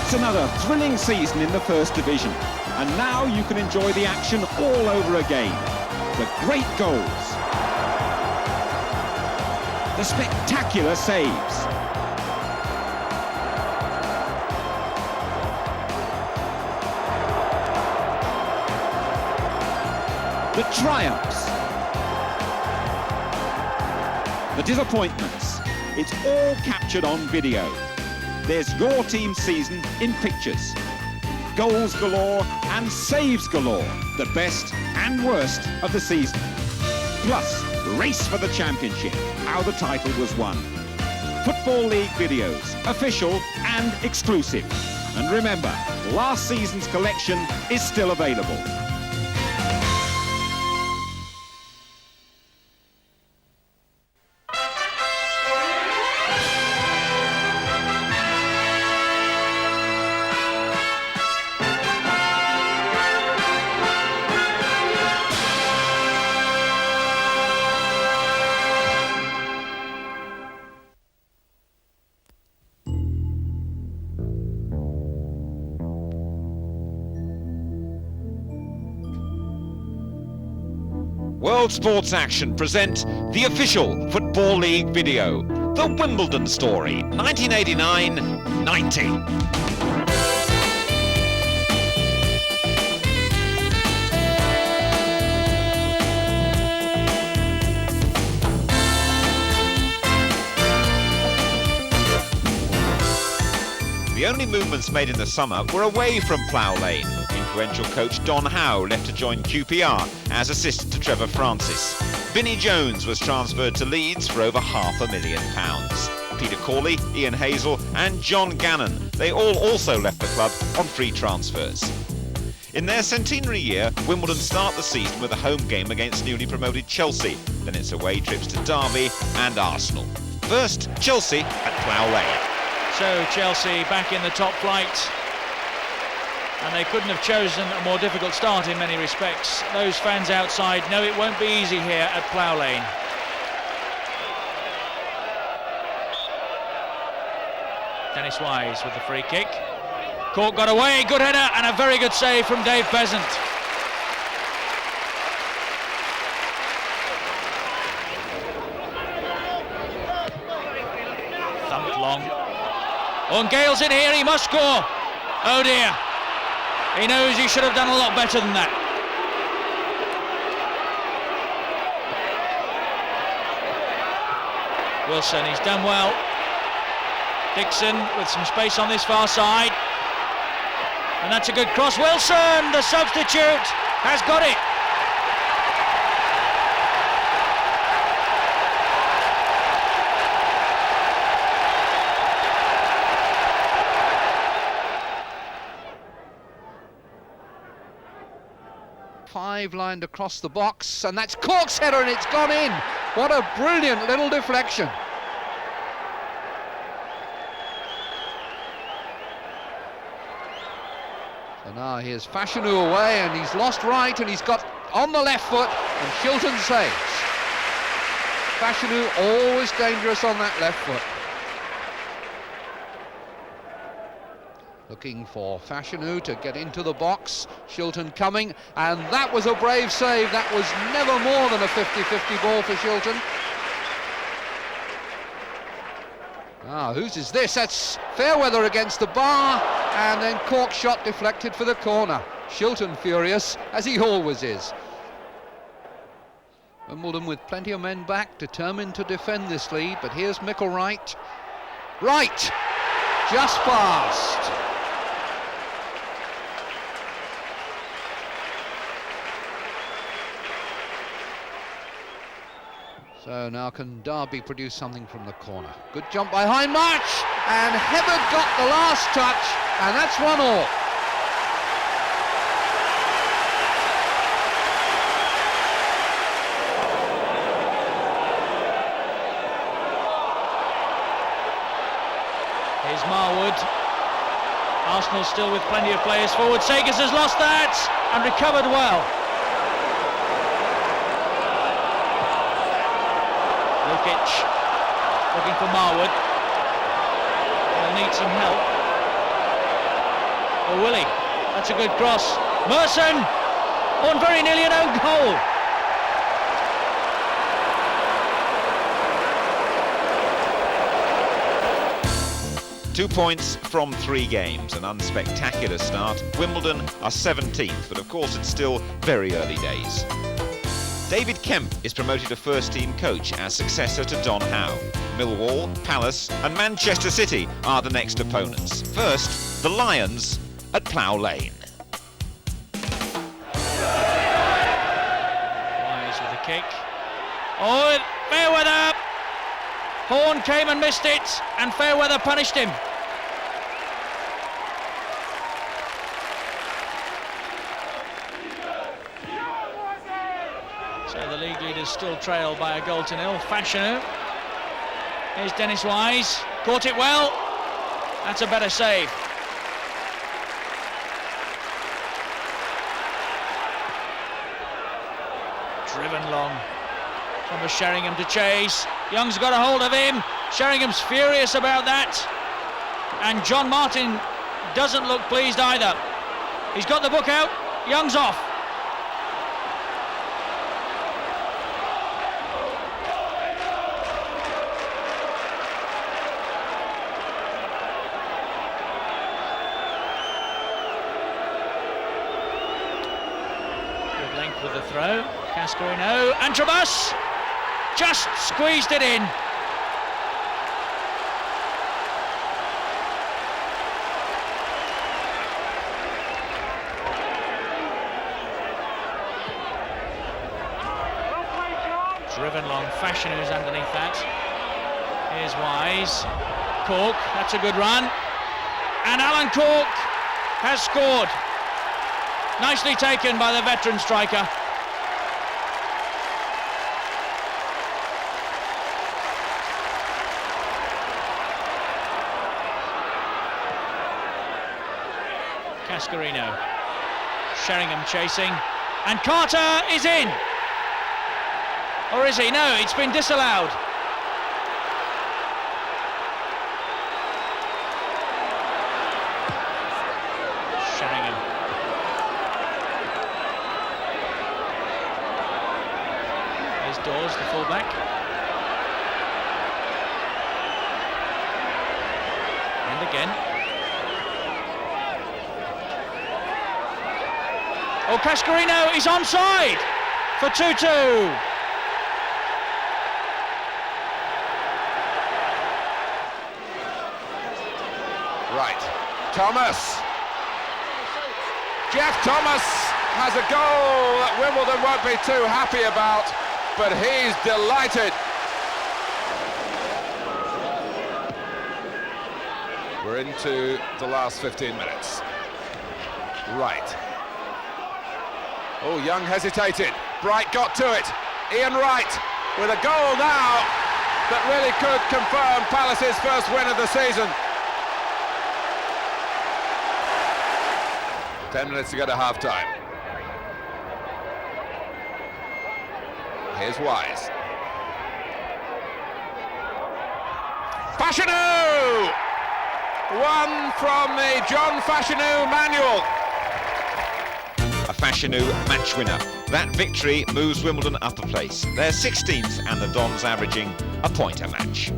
It's another thrilling season in the First Division, and now you can enjoy the action all over again. The great goals, the spectacular saves, the triumphs, the disappointments. It's all captured on video. There's your team's season in pictures. Goals galore and saves galore. The best and worst of the season. Plus, race for the championship, how the title was won. Football League videos, official and exclusive. And remember, last season's collection is still available. World Sports Action present the official Football League video, the Wimbledon story, 1989-90. The only movements made in the summer were away from Plough Lane. Influential coach Don Howe left to join QPR as assistant to Trevor Francis. Vinnie Jones was transferred to Leeds for over £500,000. Peter Corley, Ian Hazel and John Gannon, they all also left the club on free transfers. In their centenary year, Wimbledon start the season with a home game against newly promoted Chelsea. Then it's away trips to Derby and Arsenal. First, Chelsea at Plough Lane. So Chelsea back in the top flight, and they couldn't have chosen a more difficult start in many respects. Those fans outside know it won't be easy here at Plough Lane. Dennis Wise with the free kick. Cork got away, good header and a very good save from Dave Besant. Thumped long. Oh, and Gale's in here, he must score. Oh dear. He knows he should have done a lot better than that. Wilson, he's done well. Dixon with some space on this far side. And that's a good cross. Wilson, the substitute, has got it. Five lined across the box, and that's Cork's header, and it's gone in. What a brilliant little deflection. So now here's Fashanu away, and he's lost right, and he's got on the left foot, and Shilton saves. Fashanu always dangerous on that left foot. Looking for Fashanu to get into the box. Shilton coming, and that was a brave save. That was never more than a 50-50 ball for Shilton. Ah, whose is this? That's Fairweather against the bar, and then Cork shot deflected for the corner. Shilton furious, as he always is. Wimbledon with plenty of men back, determined to defend this lead, but here's Mickle Wright. Wright, just past. So now can Derby produce something from the corner? Good jump by Hindmarch, and Hebbard got the last touch, and that's 1-1. Here's Marwood. Arsenal still with plenty of players forward. Sagers has lost that and recovered well. Lukic looking for Marwood. They'll need some help. Or will he? That's a good cross. Merson! On very nearly an own goal. Two points from 3 games, an unspectacular start. Wimbledon are 17th, but of course it's still very early days. David Kemp is promoted to first-team coach as successor to Don Howe. Millwall, Palace and Manchester City are the next opponents. First, the Lions at Plough Lane. Wise with a kick. Oh, Fairweather! Horn came and missed it, and Fairweather punished him. So the league leaders still trail by a goal to nil. Fashanu. Here's Dennis Wise. Caught it well. That's a better save. Driven long. Thomas Sheringham to chase. Young's got a hold of him. Sheringham's furious about that. And John Martin doesn't look pleased either. He's got the book out. Young's off. Good length with the throw. Cascarino and Trabus just squeezed it in. Driven long, Fashion who's underneath that. Here's Wise. Cork, that's a good run. And Alan Cork has scored. Nicely taken by the veteran striker. Cascarino. Sheringham chasing. And Carter is in. Or is he? No, it's been disallowed. Sheringham. There's Dawes, the fullback. And again. Oh, Cascarino is onside for 2-2. Right, Thomas. Jeff Thomas has a goal that Wimbledon won't be too happy about, but he's delighted. We're into the last 15 minutes. Right. Oh, Young hesitated. Bright got to it. Ian Wright with a goal now that really could confirm Palace's first win of the season. 10 minutes to go to half-time. Here's Wise. Fashanu! One from the John Fashanu manual. A Fashanu match winner. That victory moves Wimbledon up a place. They're 16th and the Dons averaging a point a match.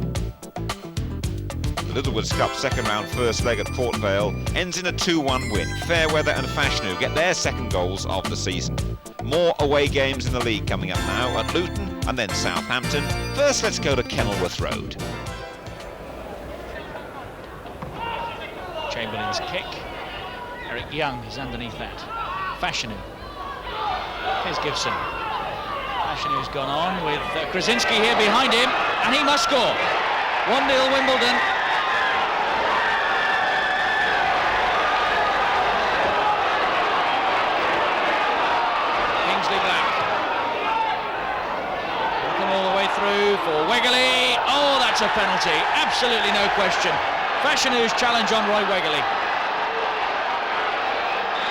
The Littlewoods Cup second round first leg at Port Vale ends in a 2-1 win. Fairweather and Fashanu get their second goals of the season. More away games in the league coming up now at Luton and then Southampton. First, let's go to Kenilworth Road. Chamberlain's kick. Eric Young is underneath that. Fashanu. Here's Gibson. Fashanu's gone on with Krasinski here behind him, and he must score. 1-0 Wimbledon. All the way through for Wegerle. Oh, that's a penalty. Absolutely no question. Fashanu's challenge on Roy Wegerle.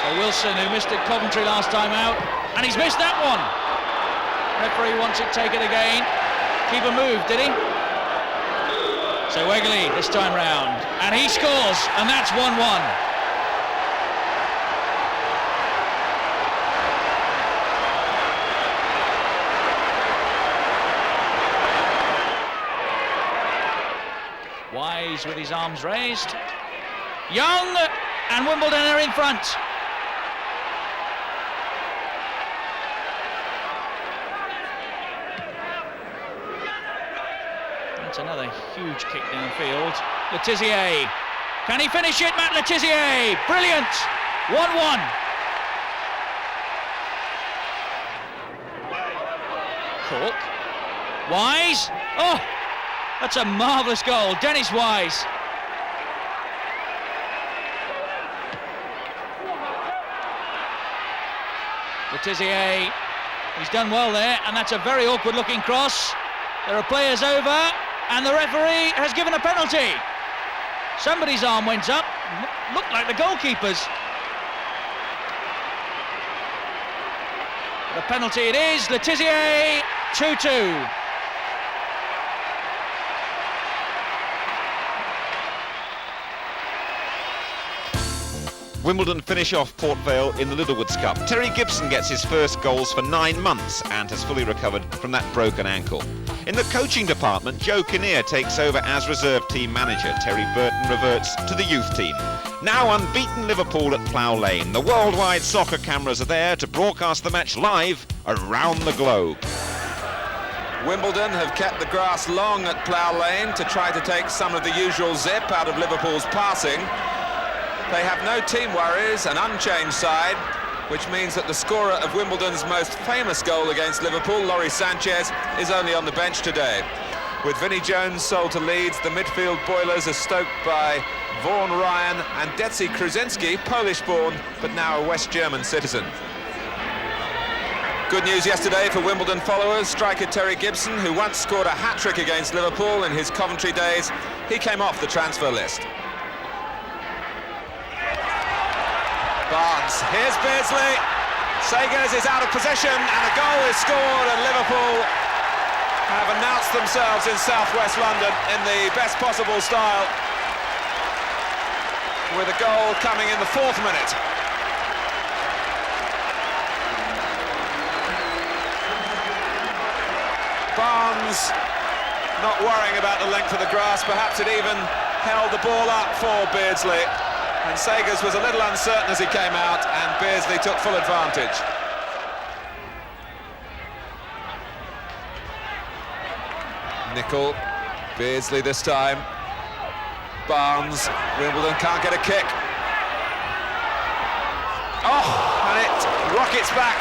So Wilson, who missed at Coventry last time out, and he's missed that one. Referee wants it taken again. Keeper moved, did he? So Wegerle this time round, and he scores, and that's 1-1. Davies with his arms raised. Young, and Wimbledon are in front. That's another huge kick downfield. Letizier. Can he finish it? Matt Letizier. Brilliant. 1-1. Cork. Wise. Oh, that's a marvellous goal. Dennis Wise. Letizier. He's done well there, and that's a very awkward looking cross. There are players over, and the referee has given a penalty. Somebody's arm went up, looked like the goalkeeper's. The penalty it is, Letizier, 2-2. Wimbledon finish off Port Vale in the Littlewoods Cup. Terry Gibson gets his first goals for 9 months and has fully recovered from that broken ankle. In the coaching department, Joe Kinnear takes over as reserve team manager. Terry Burton reverts to the youth team. Now unbeaten Liverpool at Plough Lane. The worldwide soccer cameras are there to broadcast the match live around the globe. Wimbledon have kept the grass long at Plough Lane to try to take some of the usual zip out of Liverpool's passing. They have no team worries, an unchanged side, which means that the scorer of Wimbledon's most famous goal against Liverpool, Laurie Sanchez, is only on the bench today. With Vinnie Jones sold to Leeds, the midfield boilers are stoked by Vaughan Ryan and Detsy Kruzinski, Polish-born, but now a West German citizen. Good news yesterday for Wimbledon followers. Striker Terry Gibson, who once scored a hat-trick against Liverpool in his Coventry days, he came off the transfer list. Barnes, here's Beardsley. Sagers is out of possession and a goal is scored, and Liverpool have announced themselves in southwest London in the best possible style, with a goal coming in the 4th minute. Barnes not worrying about the length of the grass, perhaps it even held the ball up for Beardsley. And Sagers was a little uncertain as he came out, and Beardsley took full advantage. Nicol, Beardsley this time. Barnes, Wimbledon can't get a kick. Oh, and it rockets back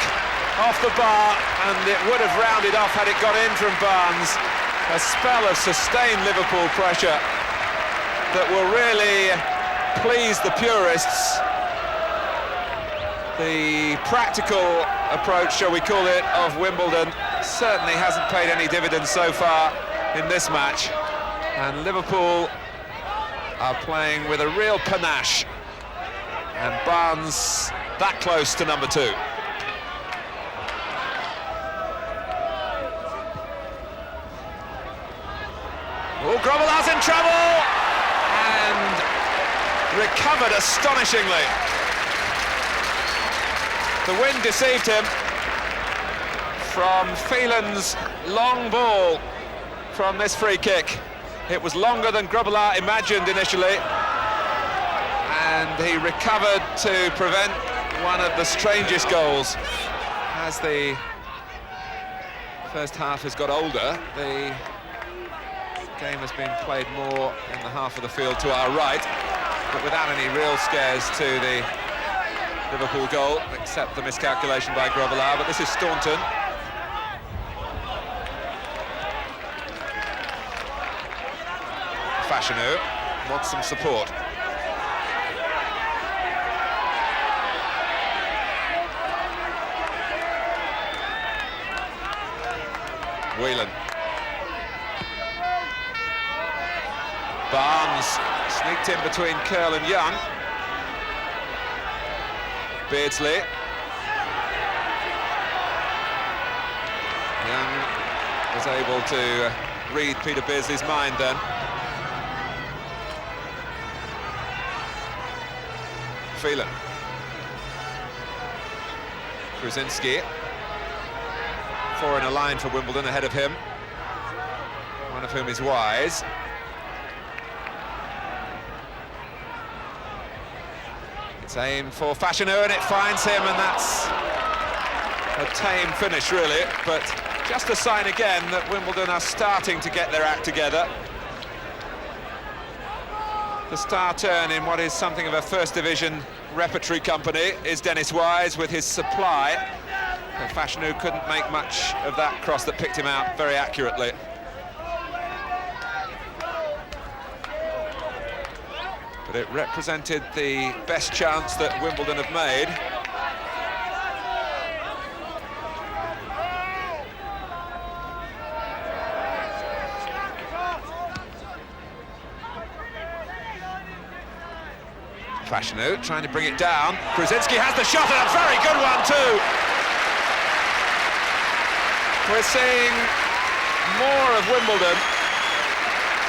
off the bar, and it would have rounded off had it got in from Barnes. A spell of sustained Liverpool pressure that will really please the purists. The practical approach, shall we call it, of Wimbledon certainly hasn't paid any dividends so far in this match, and Liverpool are playing with a real panache, and Barnes that close to number 2. Oh, Grobbelaar's in trouble, and recovered astonishingly. The wind deceived him from Phelan's long ball from this free kick. It was longer than Grobbelaar imagined initially, and he recovered to prevent one of the strangest goals. As the first half has got older, the game has been played more in the half of the field to our right, but without any real scares to the Liverpool goal, except the miscalculation by Grobbelaar. But this is Staunton. Fashanu wants some support. Whelan. Barnes sneaked in between Curl and Young. Beardsley. Young was able to read Peter Beardsley's mind then. Phelan. Kruzinski. 4 in a line for Wimbledon ahead of him, one of whom is Wise. It's aimed for Fashanu and it finds him, and that's a tame finish really, but just a sign again that Wimbledon are starting to get their act together. The star turn in what is something of a first division repertory company is Dennis Wise with his supply. And Fashanu couldn't make much of that cross that picked him out very accurately. But it represented the best chance that Wimbledon have made. Fashanu trying to bring it down. Kruzinski has the shot, and a very good one too. We're seeing more of Wimbledon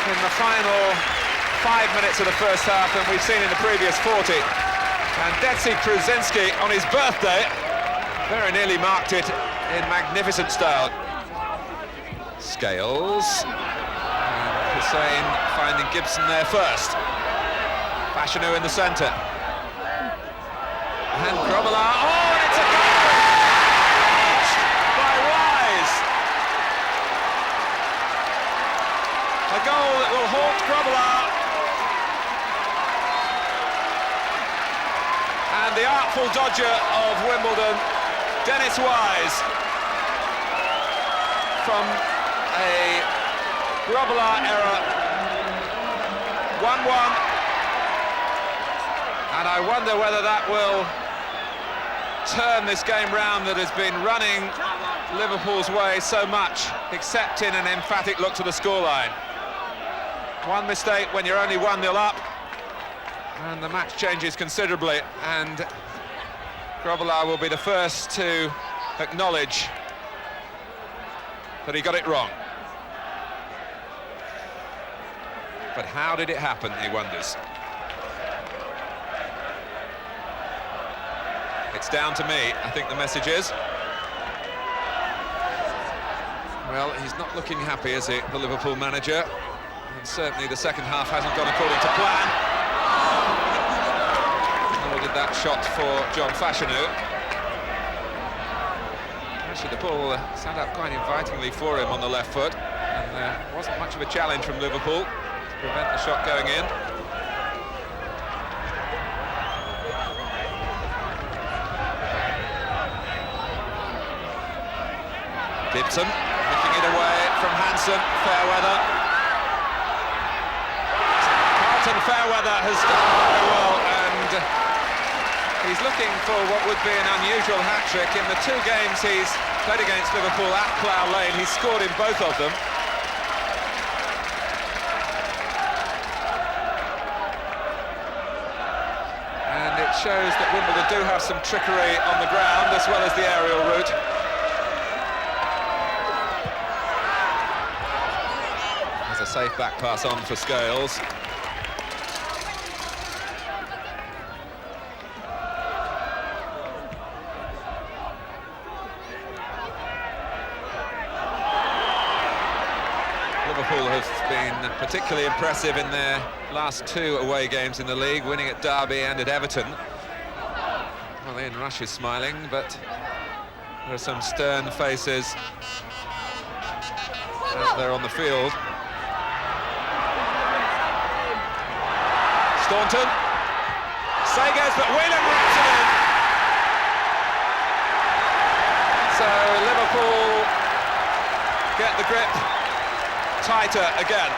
in the final 5 minutes of the first half than we've seen in the previous 40. And Detsy Kruzinski, on his birthday, very nearly marked it in magnificent style. Scales, and Hussein finding Gibson there first. Fashanu in the centre. And Grobela, oh, and it's a goal! By Wise. A goal that will haunt Grobela. And the artful dodger of Wimbledon, Dennis Wise, from a Grobela error, 1-1. And I wonder whether that will turn this game round that has been running Liverpool's way so much, except in an emphatic look to the scoreline. One mistake when you're only 1-0 up, and the match changes considerably, and Grobela will be the first to acknowledge that he got it wrong. But how did it happen, he wonders. It's down to me, I think the message is. Well, he's not looking happy, is he, the Liverpool manager? And certainly the second half hasn't gone according to plan. Nor did that shot for John Fashanu. Actually, the ball sat up quite invitingly for him on the left foot, and there wasn't much of a challenge from Liverpool to prevent the shot going in. Gibson picking it away from Hansen. Fairweather. Carlton Fairweather has done very well, and he's looking for what would be an unusual hat-trick. In the 2 games he's played against Liverpool at Plough Lane, he's scored in both of them. And it shows that Wimbledon do have some trickery on the ground as well as the aerial route. A safe back pass on for Scales. Liverpool have been particularly impressive in their last 2 away games in the league, winning at Derby and at Everton. Well, Ian Rush is smiling, but there are some stern faces out there on the field. Staunton, Sagers, but Whelan wraps it in. So Liverpool get the grip tighter again.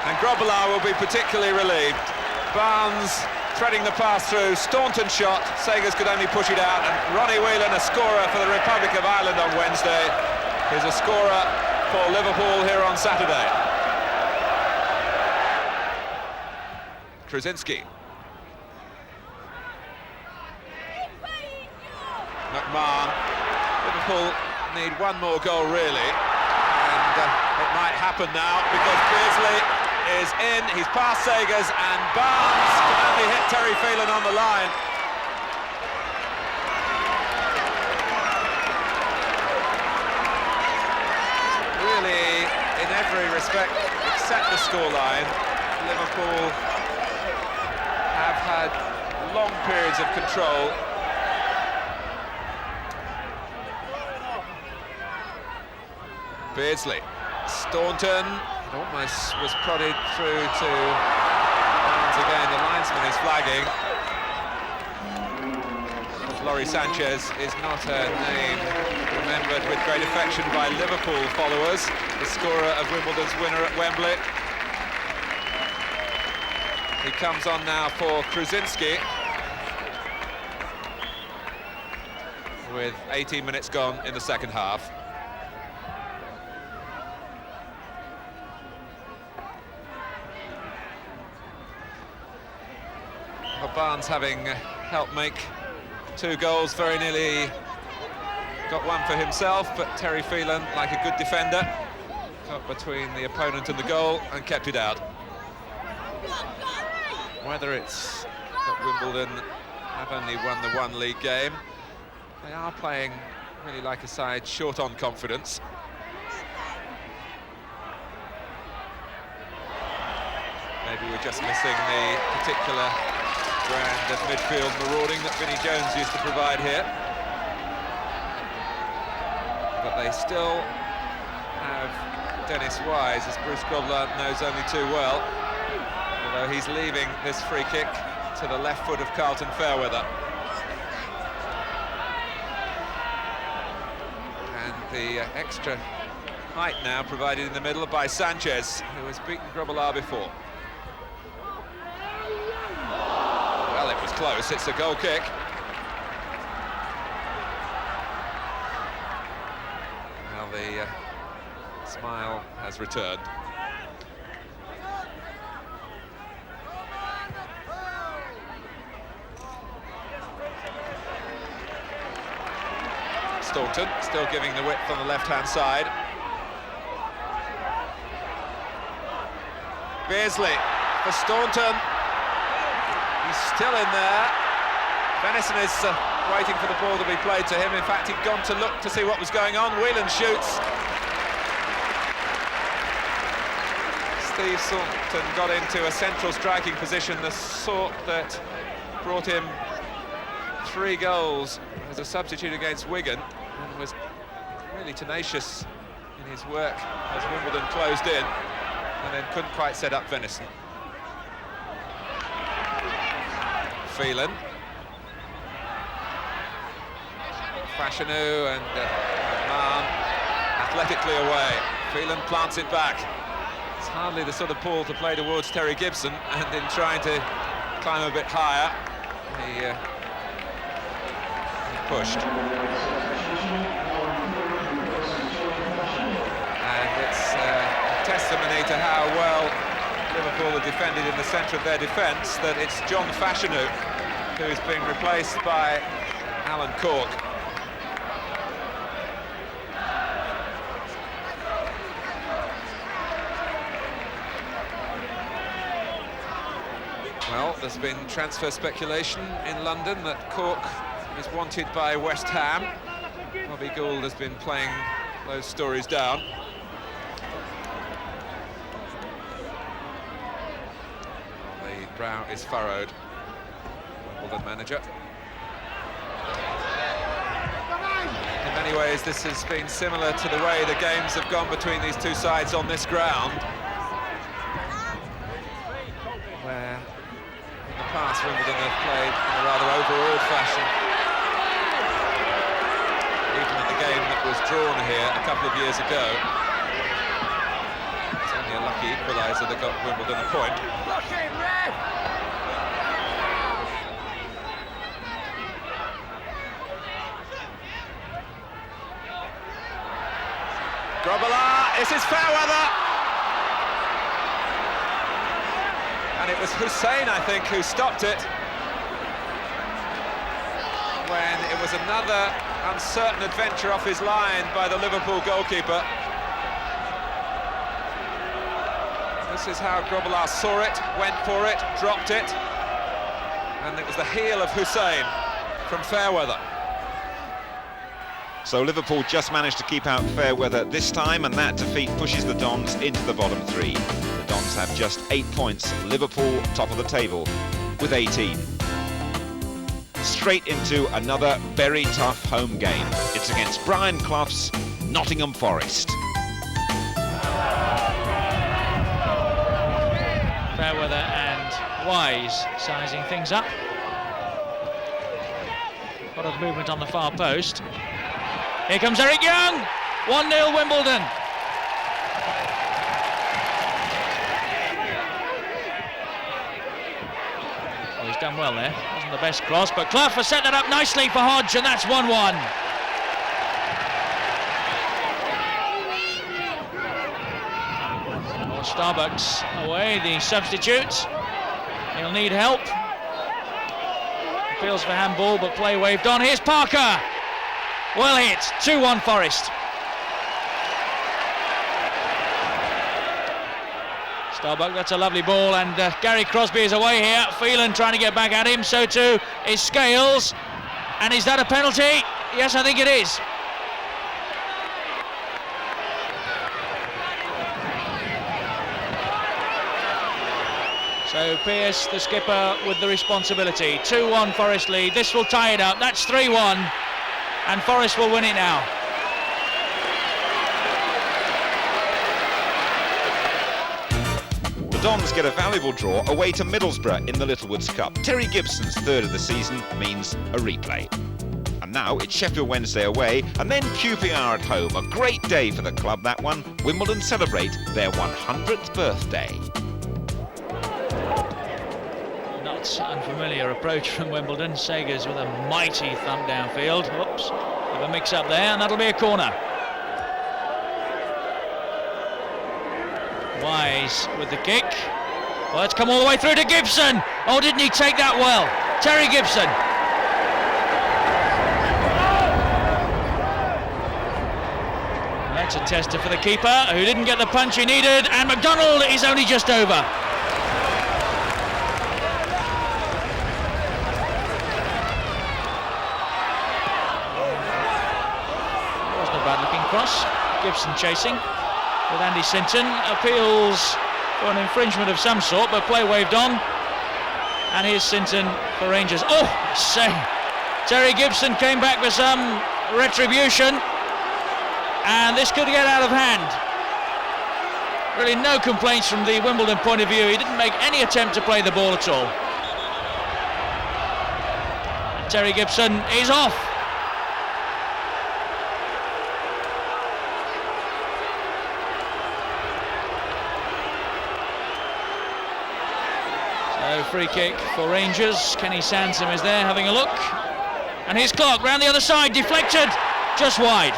And Grobela will be particularly relieved. Barnes threading the pass through, Staunton shot, Sagers could only push it out, and Ronnie Whelan, a scorer for the Republic of Ireland on Wednesday, is a scorer for Liverpool here on Saturday. Kruzinski. McMahon. Liverpool need 1 more goal really, and it might happen now because Beardsley is in, he's past Sagers, and Barnes can only hit Terry Phelan on the line. Really, in every respect, except the scoreline, Liverpool have had long periods of control. Beardsley, Staunton, it almost was prodded through to Barnes again. The linesman is flagging. Laurie Sanchez is not a name remembered with great affection by Liverpool followers, the scorer of Wimbledon's winner at Wembley. He comes on now for Kruzinski with 18 minutes gone in the second half. Barnes, having helped make 2 goals, very nearly got one for himself, but Terry Phelan, like a good defender, got between the opponent and the goal and kept it out. Whether it's that Wimbledon have only won the one league game, they are playing really like a side short on confidence. Maybe we're just missing the particular brand of midfield marauding that Vinnie Jones used to provide here. But they still have Dennis Wise, as Bruce Grobbelaar knows only too well, although he's leaving this free kick to the left foot of Carlton Fairweather. And the extra height now provided in the middle by Sanchez, who has beaten Grobbelaar before. Well, it was close, it's a goal kick. Well, the smile has returned. Staunton still giving the width on the left-hand side. Beardsley for Staunton. He's still in there. Venison is waiting for the ball to be played to him. In fact, he'd gone to look to see what was going on. Whelan shoots. Steve Staunton got into a central striking position, the sort that brought him 3 goals as a substitute against Wigan, and was really tenacious in his work as Wimbledon closed in, and then couldn't quite set up Venison. Phelan. Fashanu and Mann athletically away. Phelan plants it back. It's hardly the sort of ball to play towards Terry Gibson, and in trying to climb a bit higher, he pushed. And it's a testimony to how well Liverpool are defended in the centre of their defence that it's John Fashanu who is being replaced by Alan Cork. Well, there's been transfer speculation in London that Cork is wanted by West Ham. Bobby Gould has been playing those stories down. The brow is furrowed. Wimbledon manager. In many ways, this has been similar to the way the games have gone between these two sides on this ground, where in the past Wimbledon have played in a rather overawed fashion. Even in the game that was drawn here a couple of years ago, it's only a lucky equaliser that got Wimbledon a point. Grobbelaar, this is Fairweather! And it was Hussein, I think, who stopped it when it was another uncertain adventure off his line by the Liverpool goalkeeper. This is how Grobbelaar saw it, went for it, dropped it, and it was the heel of Hussein from Fairweather. So Liverpool just managed to keep out fair weather this time, and that defeat pushes the Dons into the bottom three. The Dons have just 8 points, Liverpool top of the table with 18. Straight into another very tough home game. It's against Brian Clough's Nottingham Forest. Fairweather and Wise sizing things up. A lot of movement on the far post. Here comes Eric Young! 1-0 Wimbledon. Well, he's done well there. Wasn't the best cross, but Clough has set that up nicely for Hodge, and that's 1-1. Starbucks away, the substitute. He'll need help. Appeals for handball, but play waved on. Here's Parker. Well hit. 2-1 Forest. Starbuck, that's a lovely ball, and Gary Crosby is away here. Phelan trying to get back at him, so too is Scales. And is that a penalty? Yes, I think it is. So Pearce, the skipper, with the responsibility. 2-1 Forest lead. This will tie it up. That's 3-1, and Forest will win it now. The Dons get a valuable draw away to Middlesbrough in the Littlewoods Cup. Terry Gibson's third of the season means a replay. And now it's Sheffield Wednesday away, and then QPR at home. A great day for the club, that one. Wimbledon celebrate their 100th birthday. Unfamiliar approach from Wimbledon. Sagers with a mighty thump downfield. Oops, have a mix up there, and that'll be a corner. Wise with the kick. Well, it's come all the way through to Gibson. Oh, didn't he take that well? Terry Gibson. That's a tester for the keeper, who didn't get the punch he needed, and McDonald is only just over. Cross, Gibson chasing with Andy Sinton, appeals for an infringement of some sort, but play waved on, and here's Sinton for Rangers. Oh, say, Terry Gibson came back with some retribution, and this could get out of hand. Really no complaints from the Wimbledon point of view. He didn't make any attempt to play the ball at all. And Terry Gibson is off. Free kick for Rangers. Kenny Sansom is there having a look, and here's Clark round the other side, deflected just wide.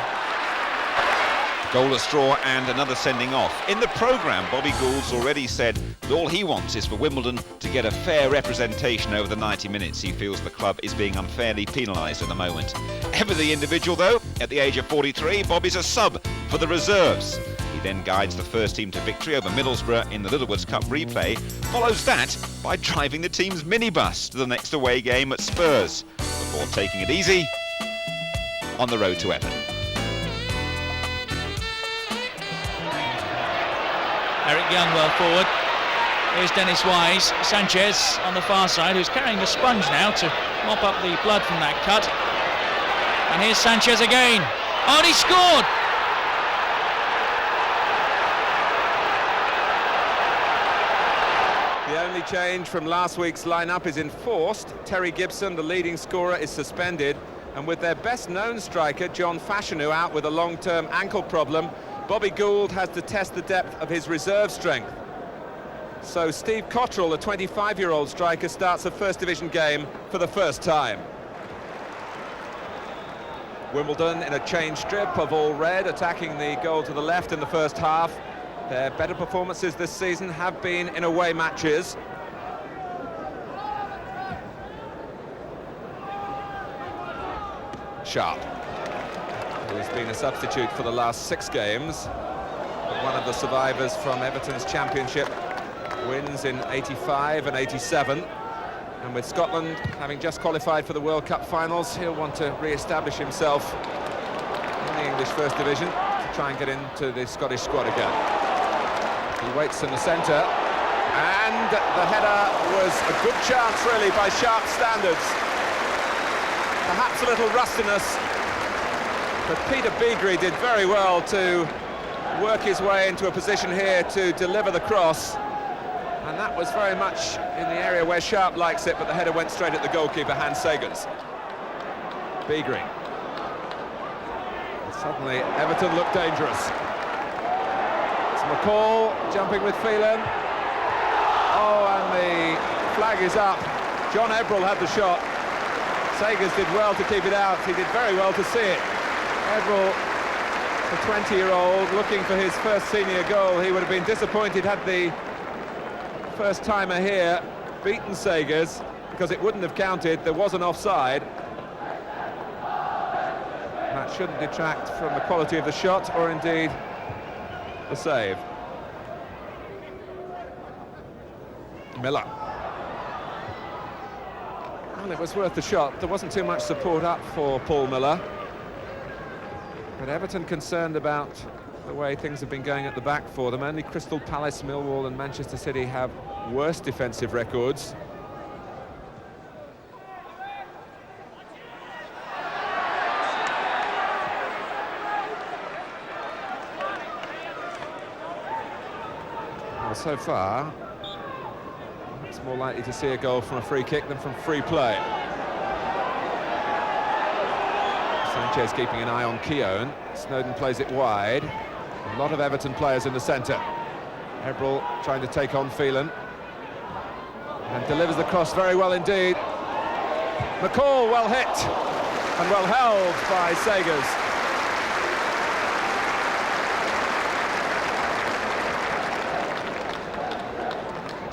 Goalless draw and another sending off. In the programme, Bobby Gould's already said that all he wants is for Wimbledon to get a fair representation over the 90 minutes. He feels the club is being unfairly penalised at the moment. Ever the individual though, at the age of 43, Bobby's a sub for the reserves. He then guides the first team to victory over Middlesbrough in the Littlewoods Cup replay, follows that by driving the team's minibus to the next away game at Spurs, before taking it easy on the road to Everton. Eric Young well forward. Here's Dennis Wise. Sanchez on the far side, who's carrying the sponge now to mop up the blood from that cut. And here's Sanchez again. Oh, and he scored! The only change from last week's lineup is enforced. Terry Gibson, the leading scorer, is suspended, and with their best-known striker, John Fashanu, out with a long-term ankle problem, Bobby Gould has to test the depth of his reserve strength. So Steve Cottrell, the 25-year-old striker, starts a First Division game for the first time. Wimbledon in a change strip of all red, attacking the goal to the left in the first half. Their better performances this season have been in away matches. Sharp, who's been a substitute for the last 6 games, but one of the survivors from Everton's championship wins in 85 and 87. And with Scotland having just qualified for the World Cup finals, he'll want to re-establish himself the English First Division to try and get into the Scottish squad again. He waits in the centre, and the header was a good chance, really, by Sharp standards. Perhaps a little rustiness, but Peter Beagrie did very well to work his way into a position here to deliver the cross, and that was very much in the area where Sharp likes it, but the header went straight at the goalkeeper, Hans Segers. Beagrie. Suddenly, Everton looked dangerous. It's McCall jumping with Phelan. Oh, and the flag is up. John Ebrell had the shot. Segers did well to keep it out. He did very well to see it. Ebrell, the 20-year-old, looking for his first senior goal. He would have been disappointed had the first-timer here beaten Segers, because it wouldn't have counted. There was an offside. That shouldn't detract from the quality of the shot, or indeed the save. Miller. Well, it was worth the shot. There wasn't too much support up for Paul Miller. But Everton concerned about the way things have been going at the back for them. Only Crystal Palace, Millwall and Manchester City have worse defensive records. Well, so far, it's more likely to see a goal from a free kick than from free play. Sanchez keeping an eye on Keown. Snowden plays it wide. A lot of Everton players in the centre. Ebrell trying to take on Phelan. And delivers the cross very well indeed. McCall well hit and well held by Segers.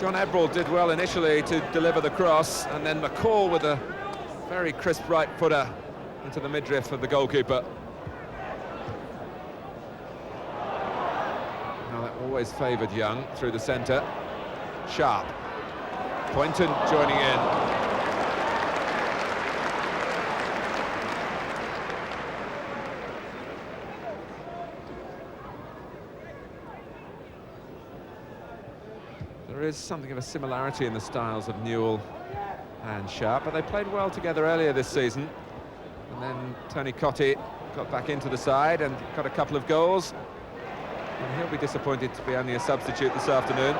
John Ebrell did well initially to deliver the cross, and then McCall with a very crisp right footer into the midriff of the goalkeeper. Now that always favoured Young through the centre. Sharp. Poynton joining in. There is something of a similarity in the styles of Newell and Sharp, but they played well together earlier this season. And then Tony Cottee got back into the side and got a couple of goals. And he'll be disappointed to be only a substitute this afternoon.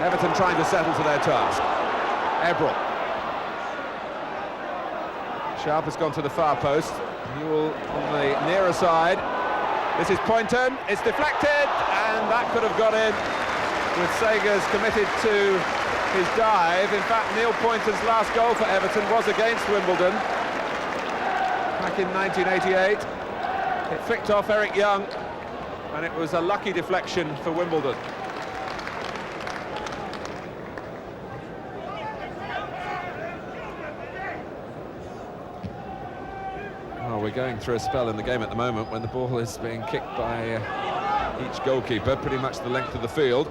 Everton trying to settle to their task. Ebrell. Sharp has gone to the far post. Newell on the nearer side. This is Poynton, it's deflected, and that could have got in with Segers committed to his dive. In fact, Neil Poynton's last goal for Everton was against Wimbledon back in 1988. It flicked off Eric Young, and it was a lucky deflection for Wimbledon. We're going through a spell in the game at the moment when the ball is being kicked by each goalkeeper, pretty much the length of the field.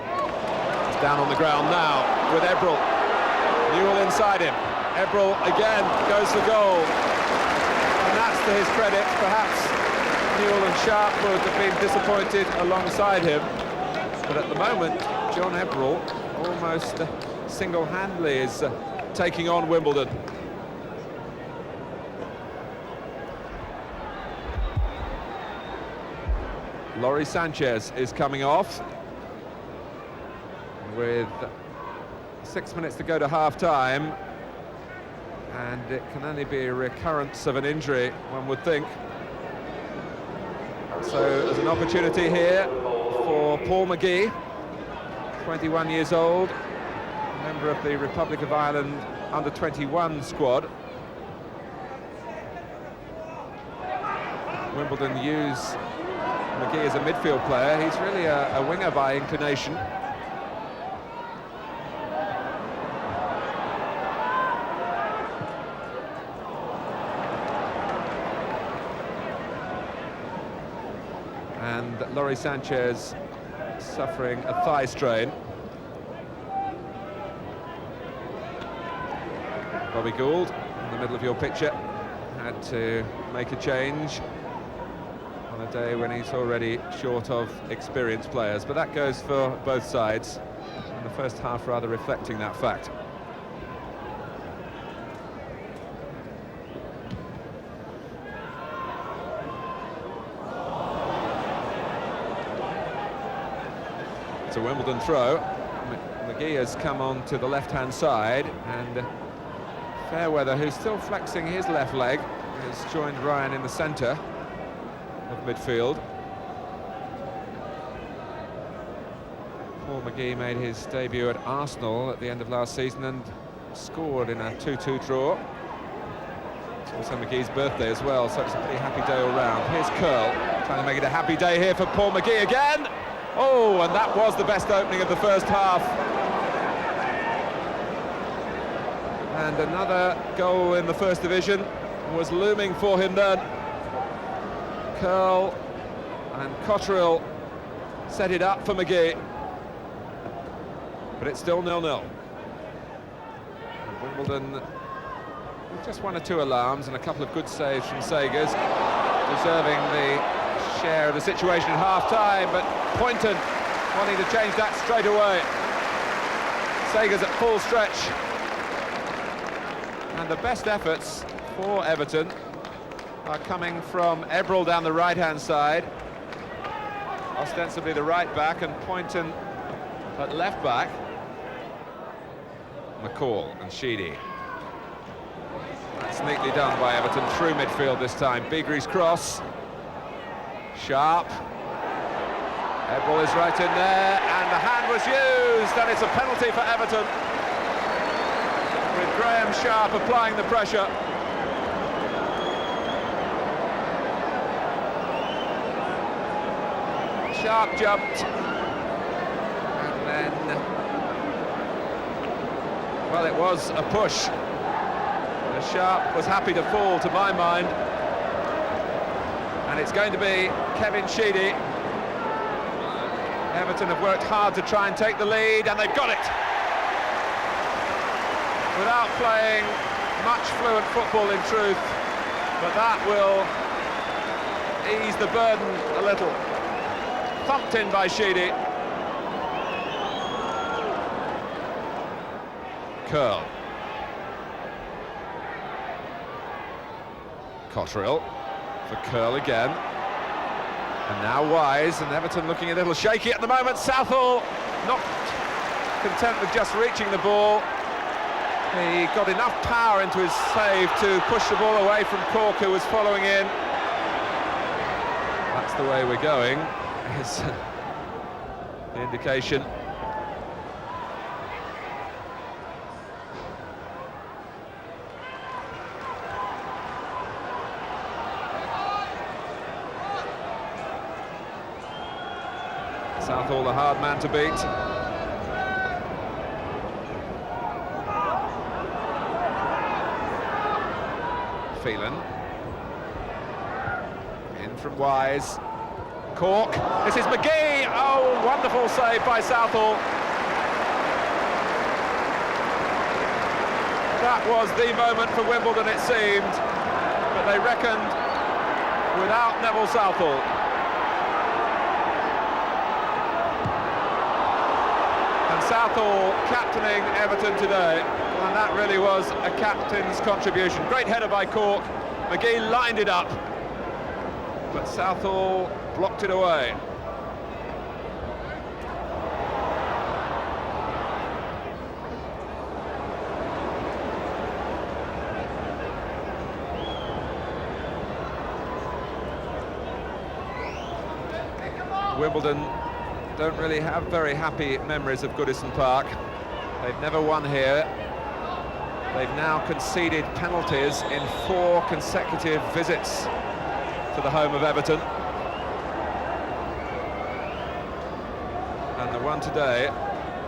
It's down on the ground now with Ebrell. Newell inside him. Ebrell again goes for goal. And that's to his credit. Perhaps Newell and Sharp would have been disappointed alongside him. But at the moment, John Ebrell almost single-handedly is taking on Wimbledon. Laurie Sanchez is coming off with 6 minutes to go to half-time, and it can only be a recurrence of an injury, one would think. So there's an opportunity here for Paul McGee, 21 years old, member of the Republic of Ireland under-21 squad. Wimbledon use McGee is a midfield player. He's really a winger by inclination. And Laurie Sanchez suffering a thigh strain. Bobby Gould in the middle of your picture had to make a change on a day when he's already short of experienced players, but that goes for both sides, and the first half rather reflecting that fact. It's a Wimbledon throw. McGee has come on to the left-hand side, and Fairweather, who's still flexing his left leg, has joined Ryan in the centre of midfield. Paul McGee made his debut at Arsenal at the end of last season and scored in a 2-2 draw. It's also McGee's birthday as well, so it's a pretty happy day all round. Here's Curl, trying to make it a happy day here for Paul McGee again. Oh, and that was the best opening of the first half. And another goal in the First Division was looming for him then. Curl and Cotterill set it up for McGee. But it's still 0-0. Wimbledon with just one or two alarms and a couple of good saves from Sagers, deserving the share of the situation at half-time, but Poynton wanting to change that straight away. Sagers at full stretch. And the best efforts for Everton are coming from Ebrel down the right-hand side, ostensibly the right back, and Poynton at left back. McCall and Sheedy. That's neatly done by Everton through midfield this time. Bigre's cross. Sharp. Ebrel is right in there, and the hand was used, and it's a penalty for Everton, with Graham Sharp applying the pressure. Sharp jumped, and then, well, it was a push. Sharp was happy to fall, to my mind, and it's going to be Kevin Sheedy. Everton have worked hard to try and take the lead, and they've got it. Without playing much fluent football in truth, but that will ease the burden a little. Thumped in by Sheedy. Curl. Cotterill for Curl again. And now Wise, and Everton looking a little shaky at the moment. Southall not content with just reaching the ball. He got enough power into his save to push the ball away from Cork, who was following in. That's the way we're going, is the indication. Southall, the hard man to beat. Phelan. In from Wise. Cork. This is McGee. Oh, wonderful save by Southall. That was the moment for Wimbledon, it seemed. But they reckoned without Neville Southall. Southall captaining Everton today, and that really was a captain's contribution. Great header by Cork. McGee lined it up, but Southall blocked it away. Wimbledon don't really have very happy memories of Goodison Park. They've never won here. They've now conceded penalties in 4 consecutive visits to the home of Everton. And the one today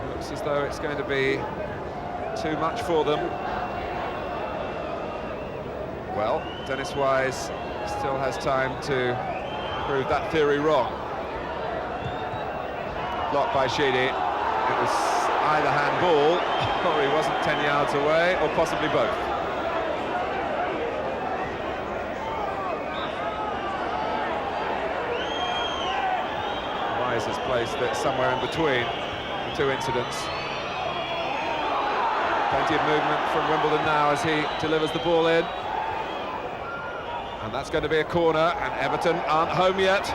looks as though it's going to be too much for them. Well, Dennis Wise still has time to prove that theory wrong. Blocked by Sheedy. It was either handball, or he wasn't 10 yards away, or possibly both. Dennis has placed it somewhere in between the two incidents. Plenty of movement from Wimbledon now as he delivers the ball in. And that's going to be a corner, and Everton aren't home yet.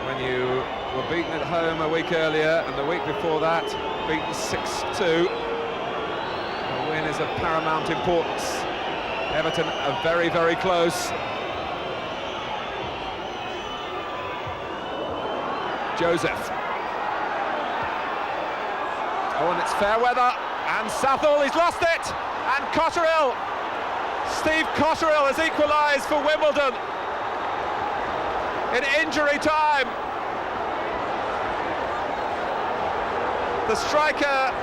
When you were beaten at home a week earlier, and the week before that, beaten 6-2, a win is of paramount importance. Everton are very, very close. Joseph. Oh, and it's fair weather, and Southall, he's lost it, and Cotterill, Steve Cotterill has equalised for Wimbledon in injury time. The striker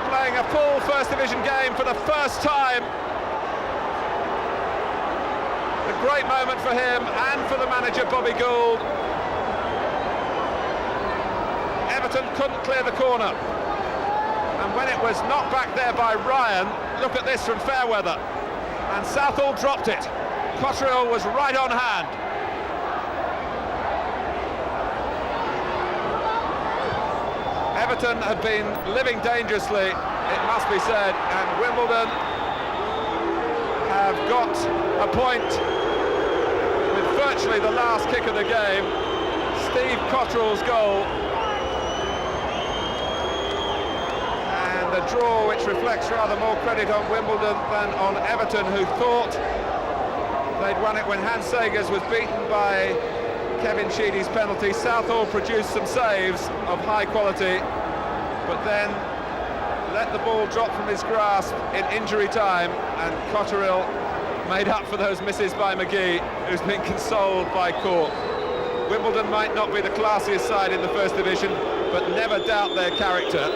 playing a full First Division game for the first time. A great moment for him and for the manager Bobby Gould. Everton couldn't clear the corner, and when it was knocked back there by Ryan, look at this from Fairweather, and Southall dropped it. Cotterill was right on hand. Everton had been living dangerously, it must be said, and Wimbledon have got a point with virtually the last kick of the game. Steve Cotterill's goal. A draw which reflects rather more credit on Wimbledon than on Everton, who thought they'd won it when Hans Sagers was beaten by Kevin Sheedy's penalty. Southall produced some saves of high quality, but then let the ball drop from his grasp in injury time, and Cotterill made up for those misses by McGee, who's been consoled by Cork. Wimbledon might not be the classiest side in the First Division, but never doubt their character.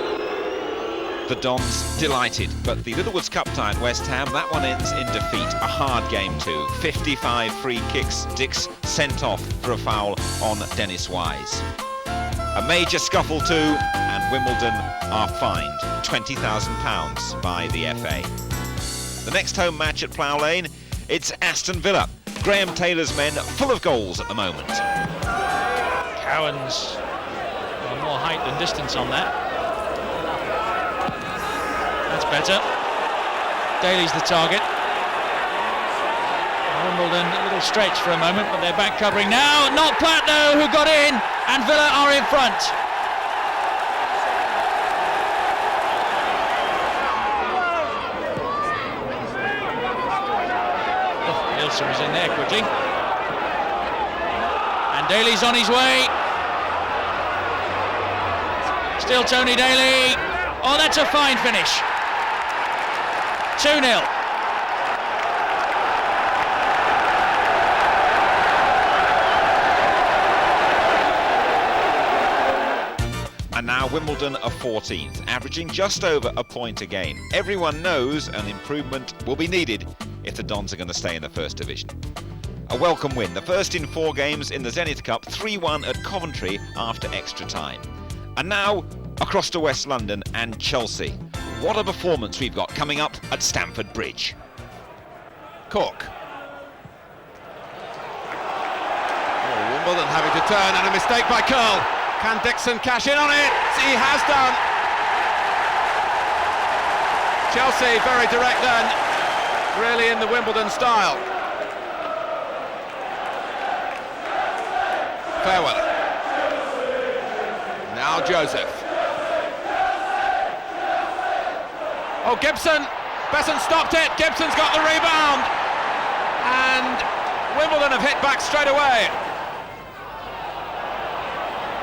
The Dons delighted, but the Littlewoods Cup tie at West Ham, that one ends in defeat. A hard game too. 55 free kicks. Dix sent off for a foul on Dennis Wise. A major scuffle too, and Wimbledon are fined £20,000 by the FA. The next home match at Plough Lane, it's Aston Villa. Graham Taylor's men full of goals at the moment. Cowan's got more height than distance on that. That's better. Daly's the target. Wimbledon a little stretch for a moment, but they're back covering now. Not Platt though, who got in, and Villa are in front. Oh, Nielsen was in there quickly. And Daly's on his way. Still Tony Daly. Oh, that's a fine finish. 2-0. And now Wimbledon are 14th, averaging just over a point a game. Everyone knows an improvement will be needed if the Dons are going to stay in the First Division. A welcome win, the first in 4 games in the Zenith Cup, 3-1 at Coventry after extra time. And now across to West London and Chelsea. What a performance we've got coming up at Stamford Bridge. Cork. Oh, Wimbledon having to turn, and a mistake by Curl. Can Dixon cash in on it? He has done. Chelsea very direct then, really in the Wimbledon style. Fairweather. Now Joseph. Oh, Gibson. Besson stopped it. Gibson's got the rebound. And Wimbledon have hit back straight away.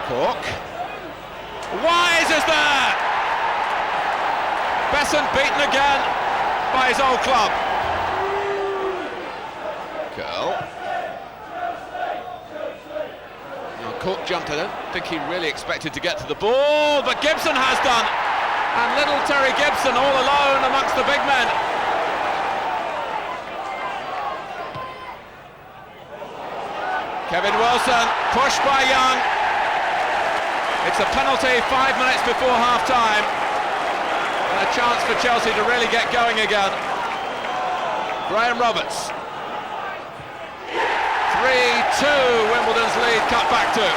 Cork. Wise is there. Besson beaten again by his old club. Curl. Now Cork jumped. I don't think he really expected to get to the ball, but Gibson has done. And little Terry Gibson all alone amongst the big men. Kevin Wilson pushed by Young. It's a penalty 5 minutes before half-time. And a chance for Chelsea to really get going again. Graham Roberts. 3-2, Wimbledon's lead cut back to.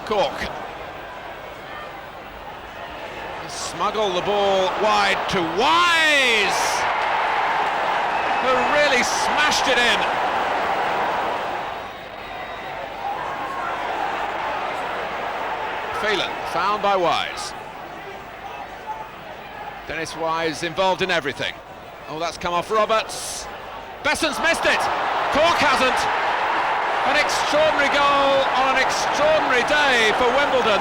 Cork. Smuggle the ball wide to Wise, who really smashed it in. Phelan, found by Wise. Dennis Wise involved in everything. Oh, that's come off Roberts. Besson's missed it. Cork hasn't. An extraordinary goal on an extraordinary day for Wimbledon.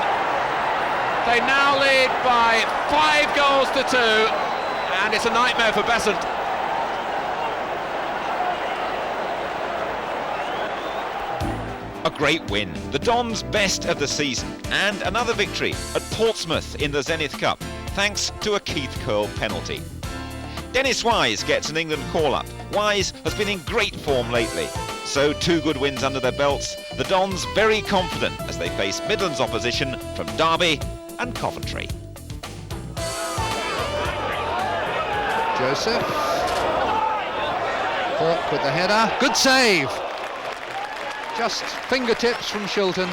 They now lead by 5 goals to 2, and it's a nightmare for Besson. A great win, the Dons' best of the season, and another victory at Portsmouth in the Zenith Cup, thanks to a Keith Curle penalty. Dennis Wise gets an England call-up. Wise has been in great form lately, so 2 good wins under their belts. The Dons very confident as they face Midlands opposition from Derby and Coventry. Joseph. Cork with the header. Good save. Just fingertips from Shilton.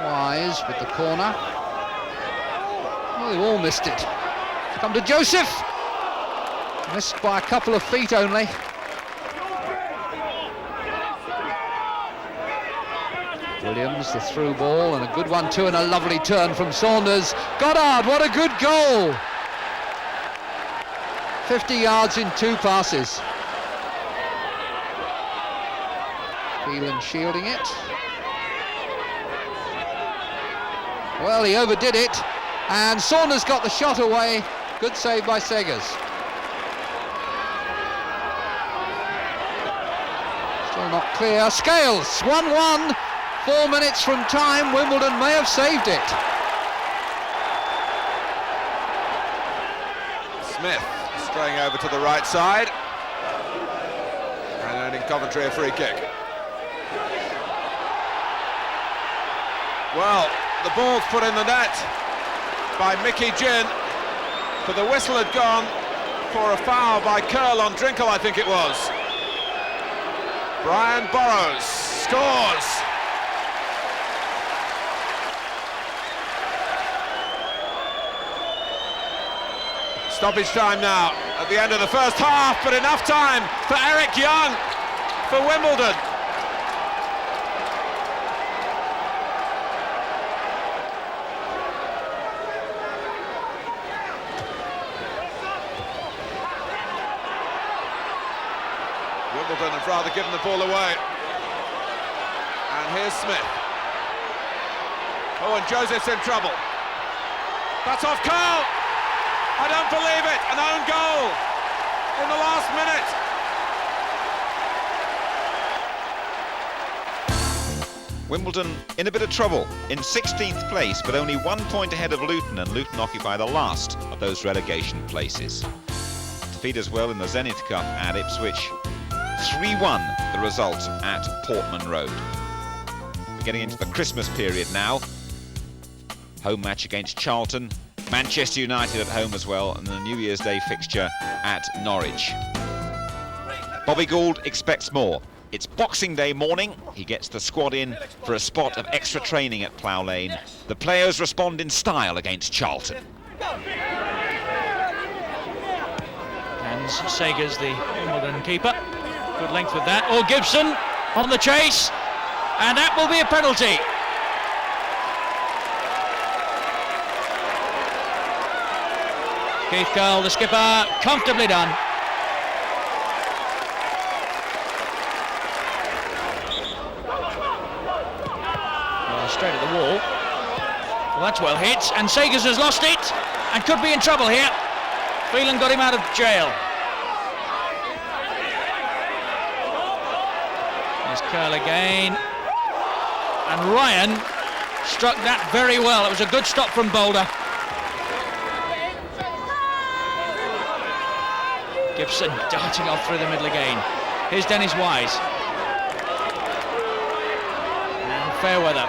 Wise with the corner. Oh, they all missed it. Come to Joseph. Missed by a couple of feet only. Williams, the through ball, and a good one too, and a lovely turn from Saunders. Goddard, what a good goal! 50 yards in 2 passes. Phelan shielding it. Well, he overdid it, and Saunders got the shot away. Good save by Segers. Still not clear. Scales, 1-1. 4 minutes from time, Wimbledon may have saved it. Smith straying over to the right side, and earning Coventry a free kick. Well, the ball's put in the net by Mickey Ginn, but the whistle had gone for a foul by Curle on Drinkle, I think it was. Brian Burrows scores. Stoppage time now at the end of the first half, but enough time for Eric Young for Wimbledon. Wimbledon have rather given the ball away. And here's Smith. Oh, and Joseph's in trouble. That's off Curle. I don't believe it, an own goal in the last minute. Wimbledon in a bit of trouble, in 16th place, but only 1 point ahead of Luton, and Luton occupy the last of those relegation places. Defeat as well in the Zenith Cup at Ipswich. 3-1 the result at Portman Road. We're getting into the Christmas period now. Home match against Charlton. Manchester United at home as well, and the New Year's Day fixture at Norwich. Bobby Gould expects more. It's Boxing Day morning. He gets the squad in for a spot of extra training at Plough Lane. The players respond in style against Charlton. And Segers, the Wimbledon keeper. Good length with that. Oh, Gibson on the chase, and that will be a penalty. Keith Curle, the skipper, comfortably done. Well, straight at the wall. Well, that's well hit, and Segers has lost it and could be in trouble here. Phelan got him out of jail. There's Curle again, and Ryan struck that very well. It was a good stop from Boulder. Gibson darting off through the middle again. Here's Dennis Wise. And Fairweather.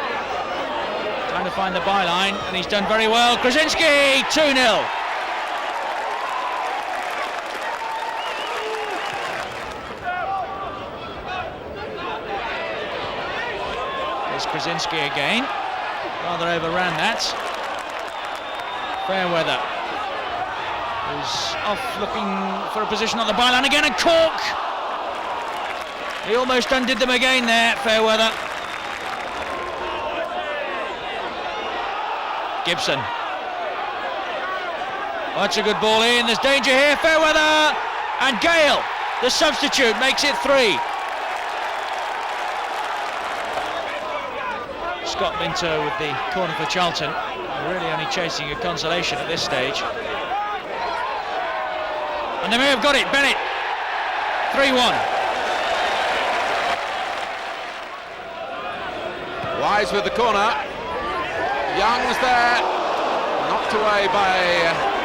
trying to find the byline, and he's done very well. Krasinski, 2-0. There's Krasinski again. Rather overran that. Fairweather is off looking for a position on the byline again, and Cork! He almost undid them again there, Fairweather. Gibson. Oh, that's a good ball in, there's danger here, Fairweather! And Gale, the substitute, makes it 3. Scott Minto with the corner for Charlton. Really only chasing a consolation at this stage. And they may have got it, Bennett. 3-1. Wise with the corner. Young's there. Knocked away by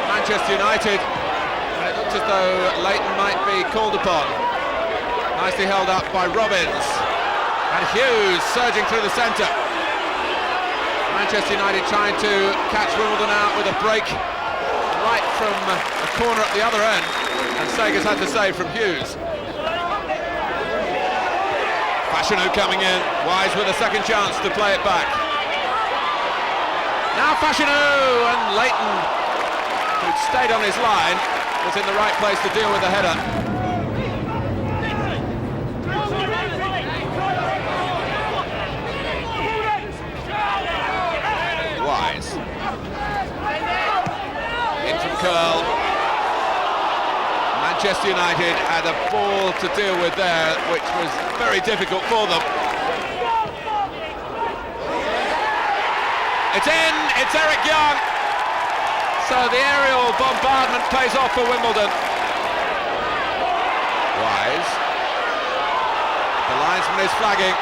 Manchester United. And it looks as though Leighton might be called upon. Nicely held up by Robbins. And Hughes surging through the centre. Manchester United trying to catch Wimbledon out with a break right from a corner at the other end, and Sager's had to save from Hughes. Fashanu coming in, Wise with a second chance to play it back. Now Fashanu, and Leighton, who'd stayed on his line, was in the right place to deal with the header. Wise. In from Curl. Manchester United had a ball to deal with there, which was very difficult for them. It's in, it's Eric Young. So the aerial bombardment pays off for Wimbledon. Wise. The linesman is flagging.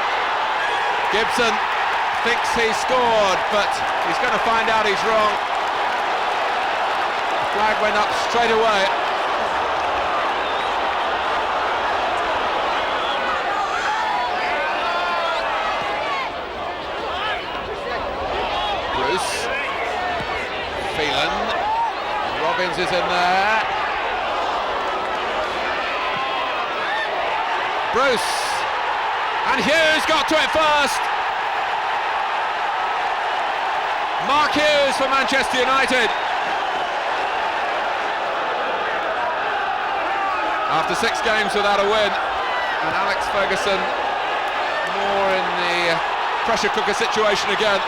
Gibson thinks he scored, but he's going to find out he's wrong. The flag went up straight away. Bruce. Phelan. Robbins is in there. Bruce. And Hughes got to it first. Mark Hughes for Manchester United. After 6 games without a win, and Alex Ferguson more in the pressure cooker situation again.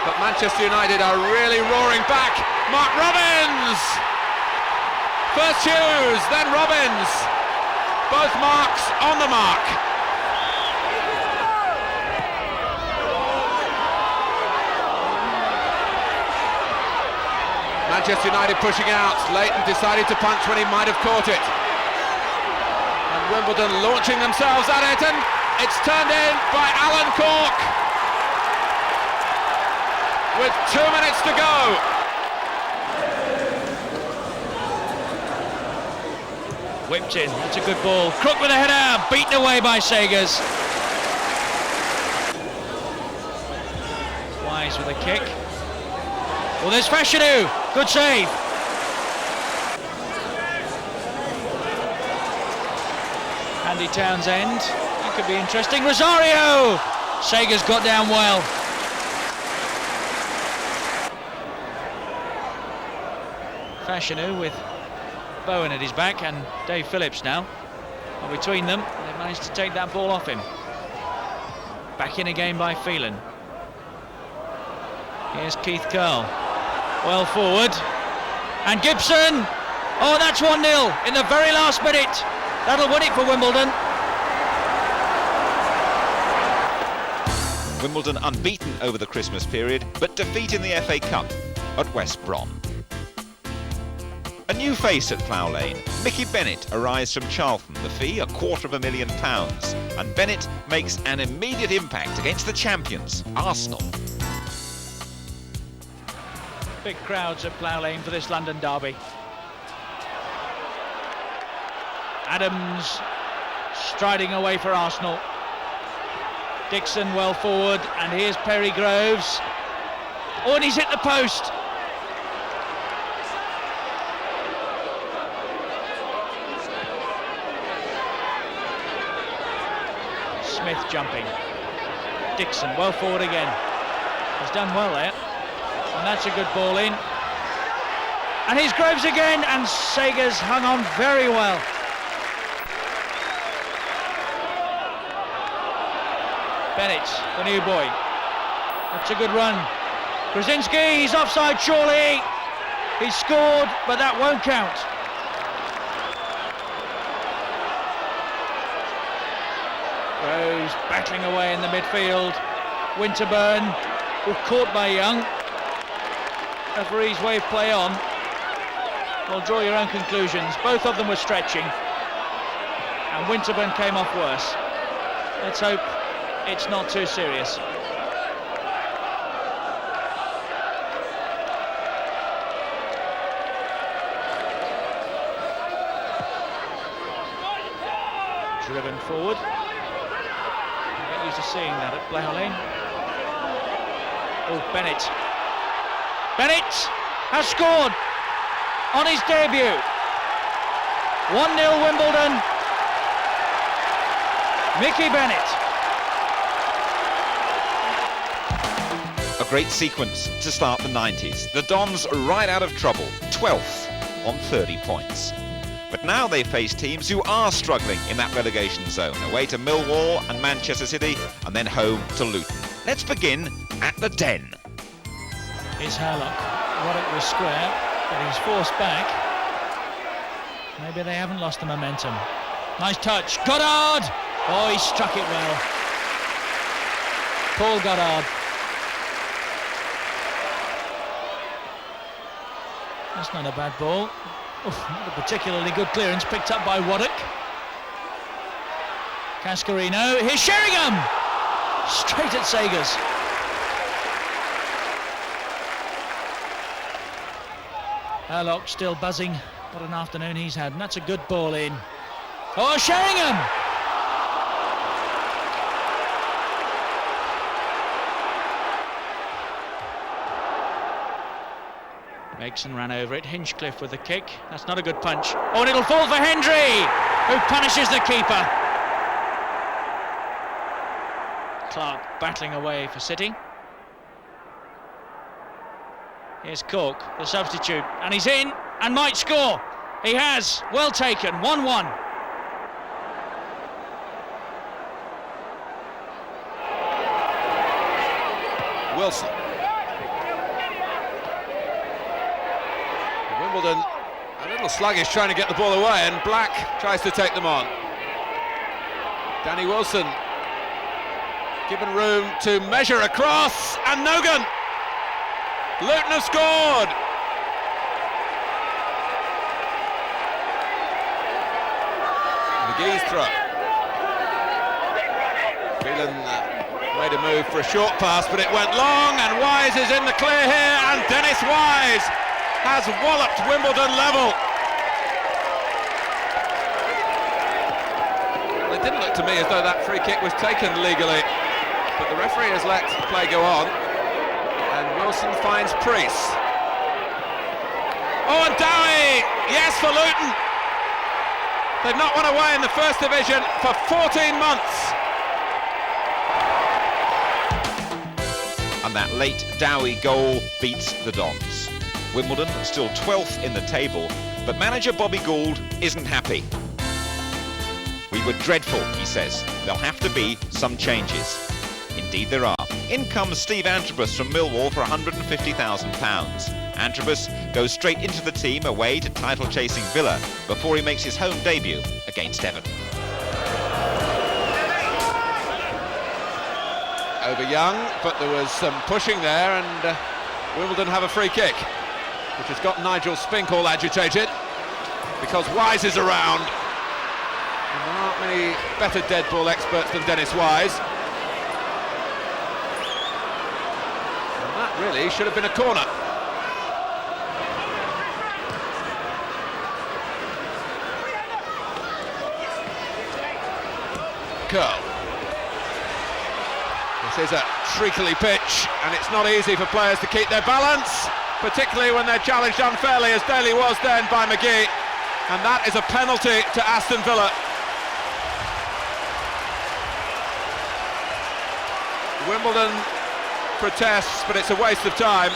But Manchester United are really roaring back. Mark Robbins! First Hughes, then Robbins. Both marks on the mark. Manchester United pushing out. Leighton decided to punch when he might have caught it. And Wimbledon launching themselves at it, and it's turned in by Alan Cork. With 2 minutes to go. Whipped in, that's a good ball. Crook with a header, beaten away by Sagers. Wise with a kick. Well, there's Fashanu, good save. Andy Townsend, that could be interesting. Rosario! Sagers got down well. Fashanu with Bowen at his back and Dave Phillips now. And between them, they've managed to take that ball off him. Back in again by Phelan. Here's Keith Curl. Well forward. And Gibson! Oh, that's 1-0 in the very last minute. That'll win it for Wimbledon. Wimbledon unbeaten over the Christmas period, but defeat in the FA Cup at West Brom. A new face at Plough Lane. Mickey Bennett arrives from Charlton, the fee £250,000, and Bennett makes an immediate impact against the champions, Arsenal. Big crowds at Plough Lane for this London derby. Adams striding away for Arsenal. Dixon well forward, and here's Perry Groves. Oh, and he's hit the post. Smith jumping. Dixon well forward again. He's done well there. And that's a good ball in. And here's Groves again, and Sagers hung on very well. Bennett, the new boy. That's a good run. Krasinski, he's offside surely. He's scored, but that won't count. Groves battling away in the midfield. Winterburn, caught by Young. Referees wave play on. Well, draw your own conclusions. Both of them were stretching, and Winterburn came off worse. Let's hope it's not too serious. Driven forward. I get used to seeing that at Plough Lane. Oh, Bennett. Bennett has scored on his debut. 1-0 Wimbledon. Mickey Bennett. A great sequence to start the 90s. The Dons right out of trouble, 12th on 30 points. But now they face teams who are struggling in that relegation zone, away to Millwall and Manchester City, and then home to Luton. Let's begin at the Den. Here's Harlock. Roddick was square, but he's forced back. Maybe they haven't lost the momentum. Nice touch. Goddard! Oh, he struck it well. Paul Goddard. That's not a bad ball. Not a particularly good clearance, picked up by Roddick. Cascarino. Here's Sheringham! Straight at Sagers. Harlock still buzzing. What an afternoon he's had, and that's a good ball in. Oh, Sheringham! Megson ran over it. Hinchcliffe with the kick. That's not a good punch. Oh, and it'll fall for Hendry, who punishes the keeper. Clark battling away for City. Here's Cork, the substitute, and he's in and might score. He has. Well taken. 1-1. Wilson. Wimbledon a little sluggish trying to get the ball away, and Black tries to take them on. Danny Wilson given room to measure across, and Nogan. Luton have scored. McGee's throw. Phelan made a move for a short pass, but it went long, and Wise is in the clear here, and Dennis Wise has walloped Wimbledon level. Well, it didn't look to me as though that free kick was taken legally, but the referee has let the play go on, and Wilson finds Priest. Oh, and Dowie, yes, for Luton. They've not won away in the First Division for 14 months. And that late Dowie goal beats the Dons. Wimbledon still 12th in the table, but manager Bobby Gould isn't happy. We were dreadful, he says. There'll have to be some changes. Indeed there are. In comes Steve Antrobus from Millwall for £150,000. Antrobus goes straight into the team away to title-chasing Villa before he makes his home debut against Everton. Over Young, but there was some pushing there, and Wimbledon have a free kick, which has got Nigel Spink all agitated because Wise is around. And there aren't many better dead ball experts than Dennis Wise. And that really should have been a corner. Curl. This is a treacly pitch, and it's not easy for players to keep their balance, particularly when they're challenged unfairly, as Daly was then by McGee. And that is a penalty to Aston Villa. Wimbledon protests, but it's a waste of time.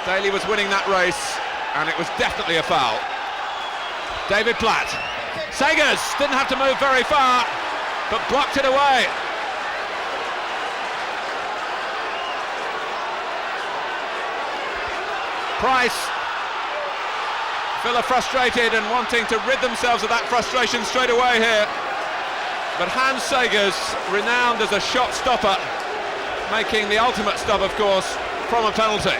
Daly was winning that race, and it was definitely a foul. David Platt. Sagers didn't have to move very far, but blocked it away. Price. Villa frustrated and wanting to rid themselves of that frustration straight away here. But Hans Sagers, renowned as a shot stopper, making the ultimate stop, of course, from a penalty.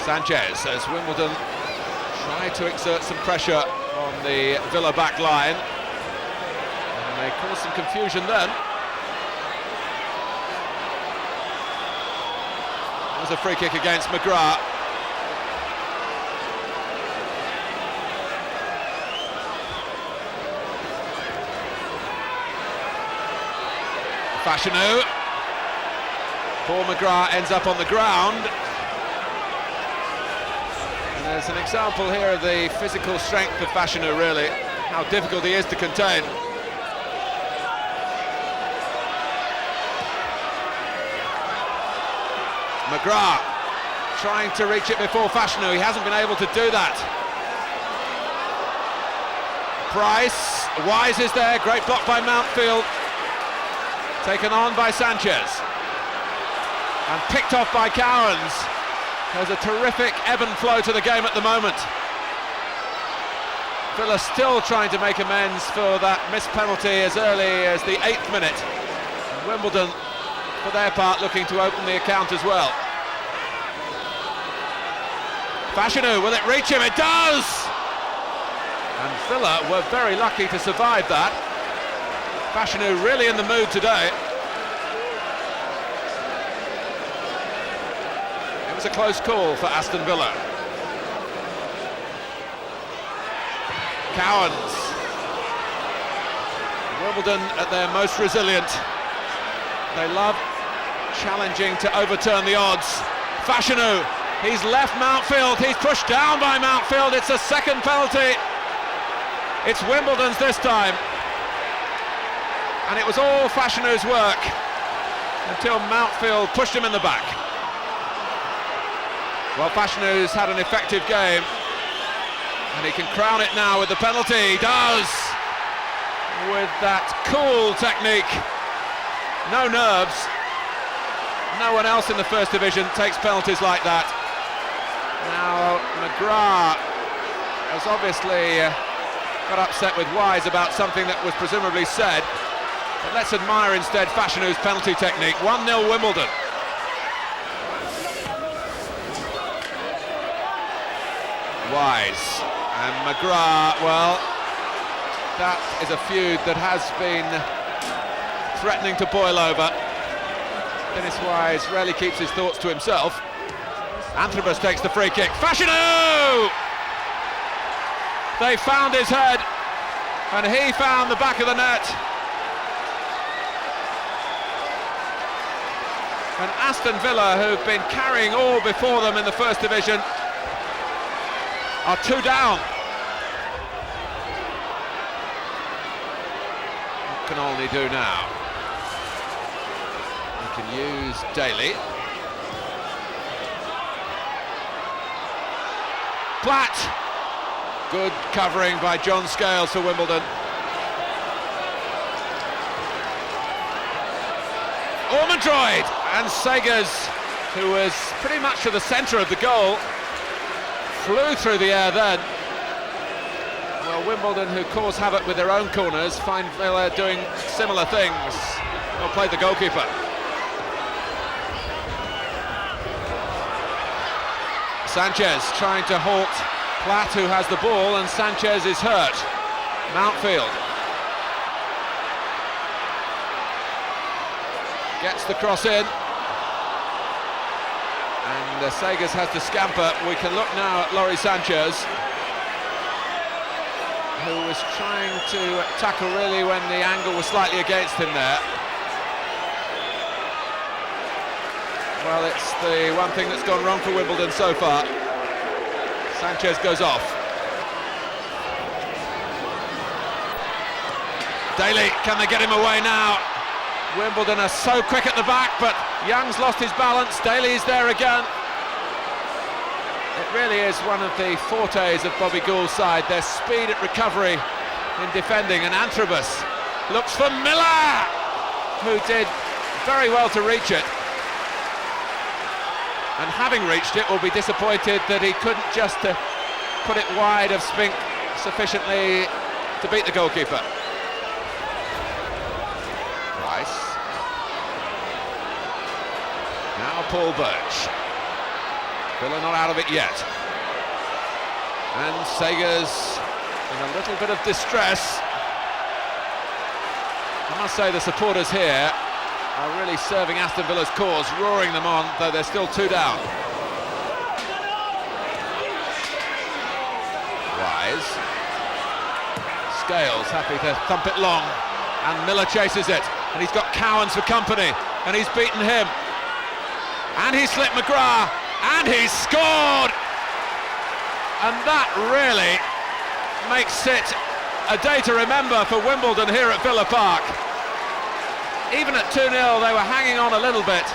Sanchez, as Wimbledon try to exert some pressure on the Villa back line. And they caused some confusion then. There's a free kick against McGrath. Fashanu. Paul McGrath ends up on the ground. And there's an example here of the physical strength of Fashanu, really, how difficult he is to contain. McGrath trying to reach it before Fashanu, he hasn't been able to do that. Price, Wise is there, great block by Mountfield. Taken on by Sanchez. And picked off by Cowans. There's a terrific ebb and flow to the game at the moment. Villa still trying to make amends for that missed penalty as early as the 8th minute. And Wimbledon, for their part, looking to open the account as well. Fashanu, will it reach him? It does! And Villa were very lucky to survive that. Fashanu really in the mood today. It was a close call for Aston Villa. Cowans. Wimbledon at their most resilient. They love challenging to overturn the odds. Fashanu, he's left Mountfield, he's pushed down by Mountfield, it's a second penalty. It's Wimbledon's this time. And it was all Fashanu's work until Mountfield pushed him in the back. Well, Fashanu's had an effective game, and he can crown it now with the penalty. He does! With that cool technique. No nerves. No one else in the First Division takes penalties like that. Now, McGrath has obviously got upset with Wise about something that was presumably said. But let's admire instead Fashanu's penalty technique. 1-0 Wimbledon. Wise and McGrath, well, that is a feud that has been threatening to boil over. Dennis Wise rarely keeps his thoughts to himself. Anthropos takes the free kick. Fashanu! They found his head, and he found the back of the net. And Aston Villa, who've been carrying all before them in the First Division, are 2 down. What can Olney do now? He can use Daly. Platt. Good covering by John Scales for Wimbledon. Ormondroyd and Sagers, who was pretty much to the centre of the goal, flew through the air then. Well, Wimbledon, who cause havoc with their own corners, find Villa doing similar things. Well played the goalkeeper. Sanchez trying to halt Platt, who has the ball, and Sanchez is hurt. Mountfield gets the cross in, and Sagers has to scamper. We can look now at Laurie Sanchez, who was trying to tackle really when the angle was slightly against him there. Well, it's the one thing that's gone wrong for Wimbledon so far. Sanchez goes off. Daly, can they get him away now? Wimbledon are so quick at the back, but Young's lost his balance. Daly is there again. It really is one of the fortes of Bobby Gould's side, their speed at recovery in defending, and Antrobus looks for Miller, who did very well to reach it. And having reached it, will be disappointed that he couldn't just put it wide of Spink sufficiently to beat the goalkeeper. Price. Now Paul Birch. Villa not out of it yet. And Sagers in a little bit of distress. I must say the supporters here are really serving Aston Villa's cause, roaring them on, though they're still 2 down. Wise. Scales happy to thump it long, and Miller chases it, and he's got Cowans for company, and he's beaten him. And he slipped McGrath, and he's scored! And that really makes it a day to remember for Wimbledon here at Villa Park. Even at 2-0 they were hanging on a little bit,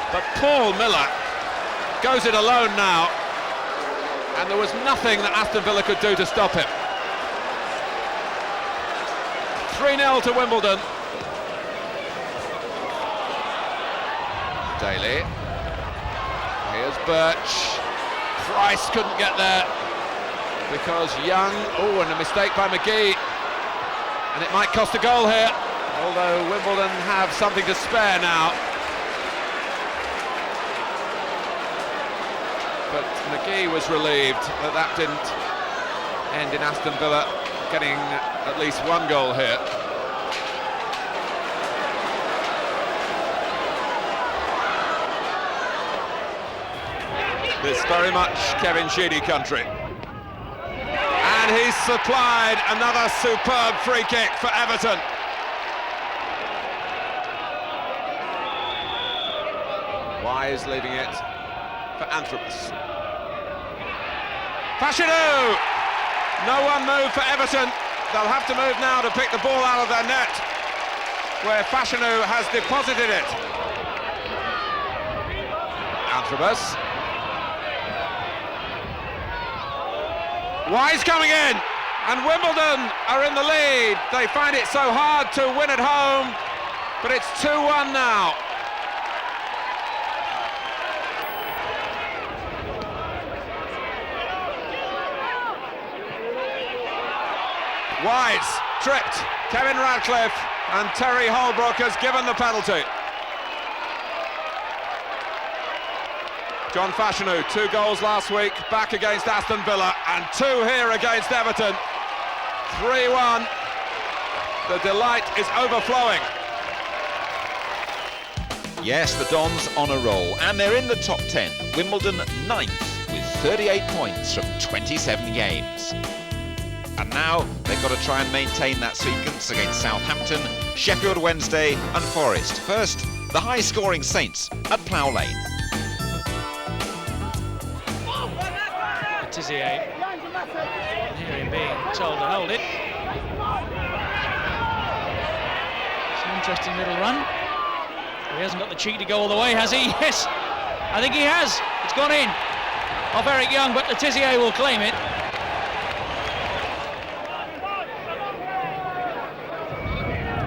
but Paul Miller goes it alone now, and there was nothing that Aston Villa could do to stop him. 3-0 to Wimbledon. Daly. Here's Birch. Price couldn't get there because Young, oh, and a mistake by McGee, and it might cost a goal here. Although Wimbledon have something to spare now. But McGee was relieved that that didn't end in Aston Villa getting at least one goal here. It's very much Kevin Sheedy country. And he's supplied another superb free kick for Everton. Wise leaving it for Antrobus. Fashanu! No one moved for Everton. They'll have to move now to pick the ball out of their net, where Fashanu has deposited it. Antrobus. Wise coming in, and Wimbledon are in the lead. They find it so hard to win at home, but it's 2-1 now. Wise, tripped, Kevin Radcliffe, and Terry Holbrook has given the penalty. John Fashanu, 2 goals last week, back against Aston Villa, and 2 here against Everton. 3-1. The delight is overflowing. Yes, the Dons on a roll, and they're in the top 10. Wimbledon 9th with 38 points from 27 games. And now they've got to try and maintain that sequence against Southampton, Sheffield Wednesday and Forest. First, the high-scoring Saints at Plough Lane. Tizier, hear him being told to hold it. It's an interesting little run. He hasn't got the cheek to go all the way, has he? Yes, I think he has. It's gone in. Off Eric Young, but the Tizier will claim it.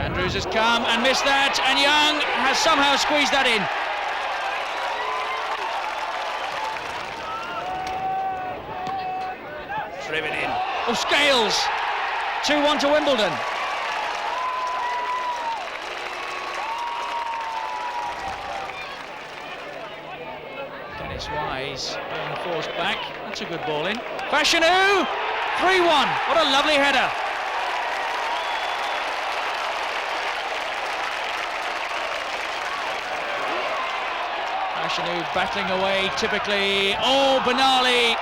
Andrews has come and missed that, and Young has somehow squeezed that in. Driven in. Oh, Scales! 2-1 to Wimbledon. Dennis Wise being forced back. That's a good ball in. Fashanu! 3-1. What a lovely header. Fashanu battling away typically. Oh, BRUNALE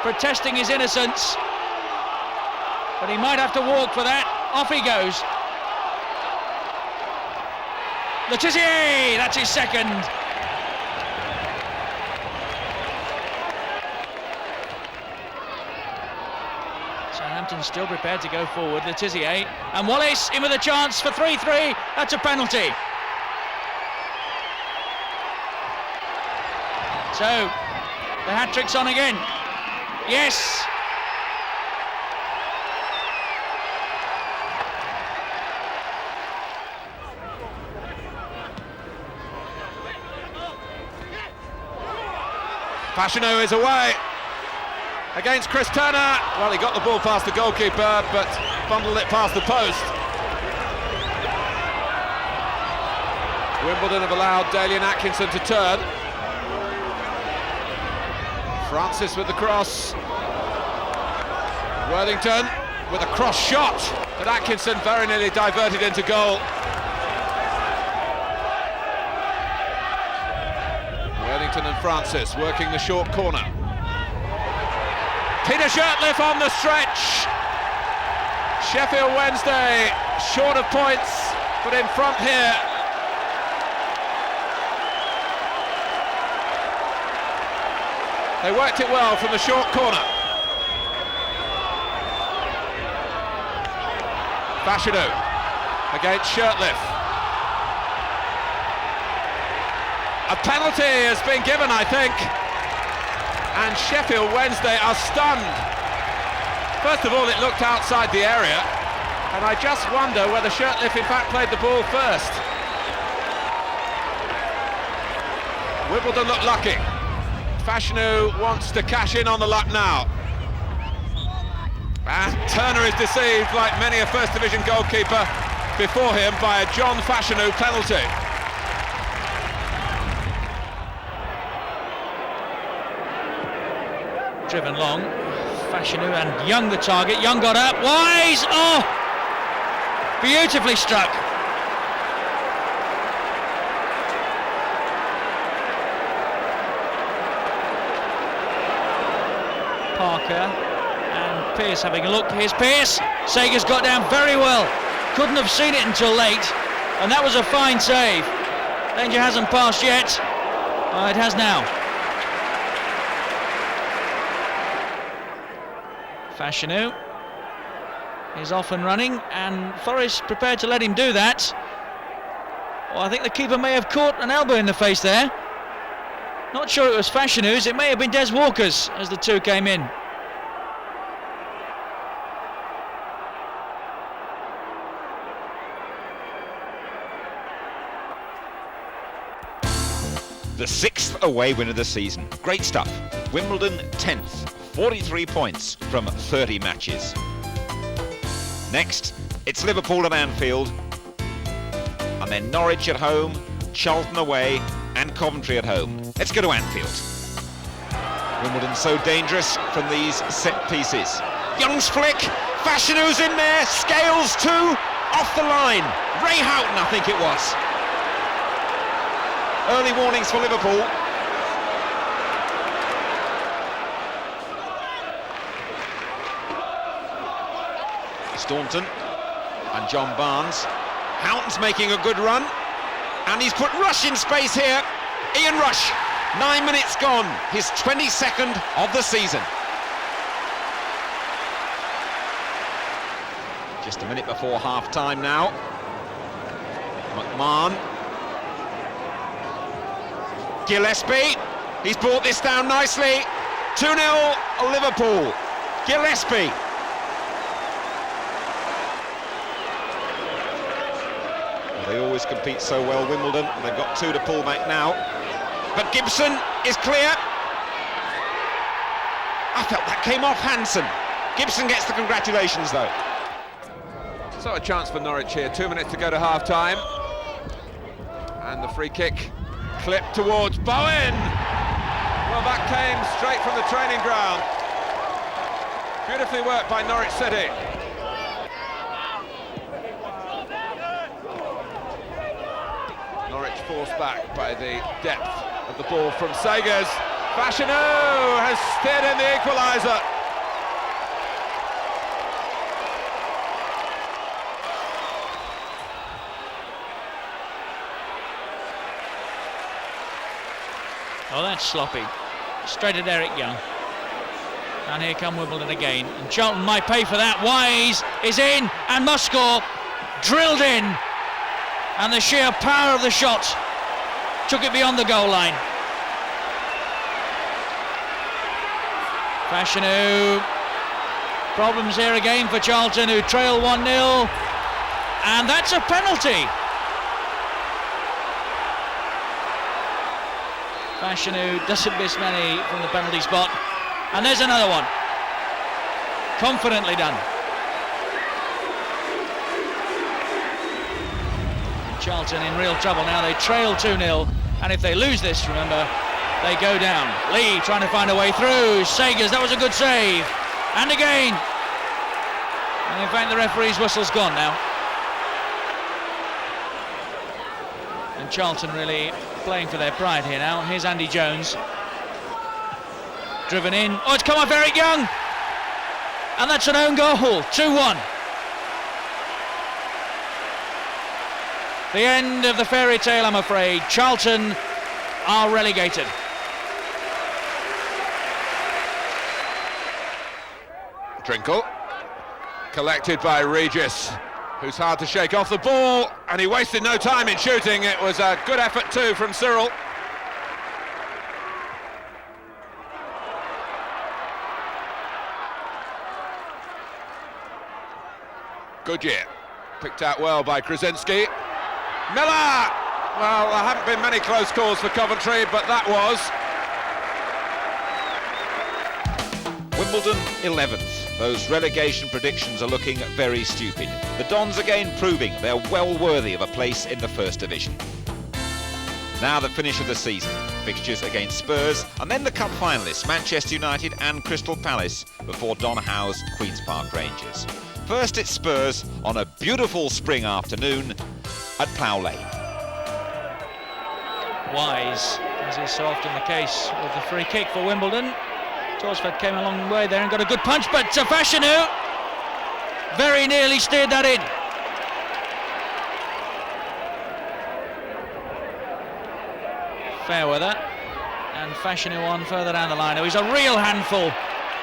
protesting his innocence. but he might have to walk for that. Off he goes. Letizia, that's his second. Southampton still prepared to go forward. Letizia and Wallace in with a chance for 3-3. That's a penalty. So the hat-trick's on again. Yes. Fashanu is away against Chris Turner. Well, he got the ball past the goalkeeper, but bundled it past the post. Wimbledon have allowed Dalian Atkinson to turn. Francis with the cross. Worthington with a cross shot, but Atkinson very nearly diverted into goal. Worthington and Francis working the short corner. Peter Shirtliff on the stretch. Sheffield Wednesday short of points, but in front here. They worked it well from the short corner. Fashanu against Shirtliff. A penalty has been given, I think, and Sheffield Wednesday are stunned. First of all, it looked outside the area, and I just wonder whether Shirtliff in fact played the ball first. Wimbledon look lucky. Fashanu wants to cash in on the luck now. And Turner is deceived, like many a First Division goalkeeper before him, by a John Fashanu penalty. Driven long. Fashanu and Young the target. Young got up. Wise! Oh! Beautifully struck. Parker and Pearce having a look. Here's Pearce. Sager's got down very well. Couldn't have seen it until late, and that was a fine save. Danger hasn't passed yet. It has now. Fashanu is off and running, and Forrest prepared to let him do that. Well, I think the keeper may have caught an elbow in the face there. Not sure it was Fashanu's, it may have been Des Walker's as the two came in. The 6th away win of the season. Great stuff. Wimbledon 10th, 43 points from 30 matches. Next, it's Liverpool at Anfield, and then Norwich at home, Charlton away, and Coventry at home. Let's go to Anfield. Wimbledon so dangerous from these set pieces. Young's flick, Fashanu's in there, Scales too, off the line. Ray Houghton, I think it was. Early warnings for Liverpool. Staunton and John Barnes. Houghton's making a good run, and he's put Rush in space here. Ian Rush, 9 minutes gone, his 22nd of the season. Just a minute before half-time now. McMahon. Gillespie, he's brought this down nicely. 2-0 Liverpool. Gillespie. They always compete so well, Wimbledon. They've got two to pull back now. But Gibson is clear. I felt that came off Hansen. Gibson gets the congratulations, though. So a chance for Norwich here. 2 minutes to go to half-time. And the free kick clipped towards Bowen. Well, that came straight from the training ground. Beautifully worked by Norwich City. Norwich forced back by the depth of the ball from Sagers. Fashanu has steered in the equaliser. Oh, that's sloppy. Straight at Eric Young. And here come Wimbledon again. And Charlton might pay for that. Wise is in and must score. Drilled in. And the sheer power of the shot took it beyond the goal line. Fashanu. Problems here again for Charlton, who trail 1-0. And that's a penalty. Fashanu doesn't miss many from the penalty spot. And there's another one. Confidently done. Charlton in real trouble now. They trail 2-0. And if they lose this, remember, they go down. Lee trying to find a way through. Sagers, that was a good save. And again. And in fact, the referee's whistle's gone now. And Charlton really playing for their pride here now. Here's Andy Jones. Driven in. Oh, it's come off Eric Young. And that's an own goal. 2-1. The end of the fairy tale, I'm afraid. Charlton are relegated. Drinkle. Collected by Regis, who's hard to shake off the ball, and he wasted no time in shooting. It was a good effort too from Cyril. Goodyear, picked out well by Krasinski. Miller! Well, there haven't been many close calls for Coventry, but that was. Wimbledon 11th. Those relegation predictions are looking very stupid. The Dons again proving they're well worthy of a place in the First Division. Now the finish of the season. Fixtures against Spurs and then the Cup finalists Manchester United and Crystal Palace before Don Howe's Queen's Park Rangers. First it's Spurs on a beautiful spring afternoon at Plough Lane. Wise, as is so often the case with the free kick for Wimbledon. Torsford came a long way there and got a good punch, but Fashanu very nearly steered that in. Fairweather and Fashanu on further down the line. Oh, he's a real handful,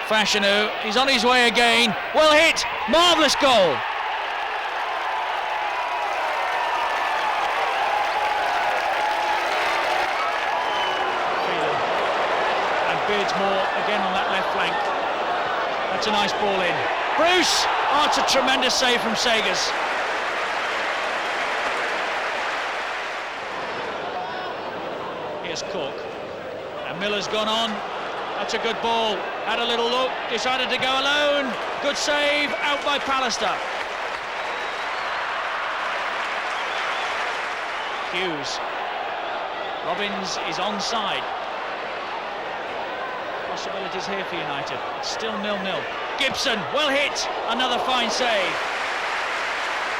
Fashanu. He's on his way again. Well hit, marvellous goal. Beardsmore again on that left flank. That's a nice ball in. Bruce! Oh, it's a tremendous save from Sagers. Here's Cork. And Miller's gone on. That's a good ball. Had a little look, decided to go alone. Good save, out by Pallister. Hughes. Robbins is onside. Possibilities here for United. It's still 0-0. Gibson, well hit. Another fine save.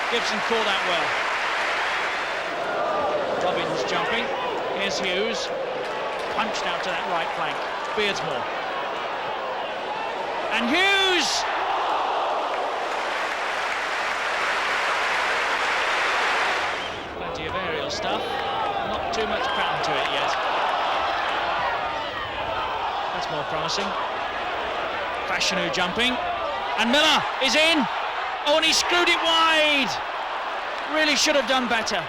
Gibson caught that well. Robbins jumping. Here's Hughes. Punched out to that right flank. Beardsmore. And Hughes! Plenty of aerial stuff. Not too much pattern to it yet. That's more promising. Fashanu jumping. And Miller is in. Oh, and he screwed it wide. Really should have done better.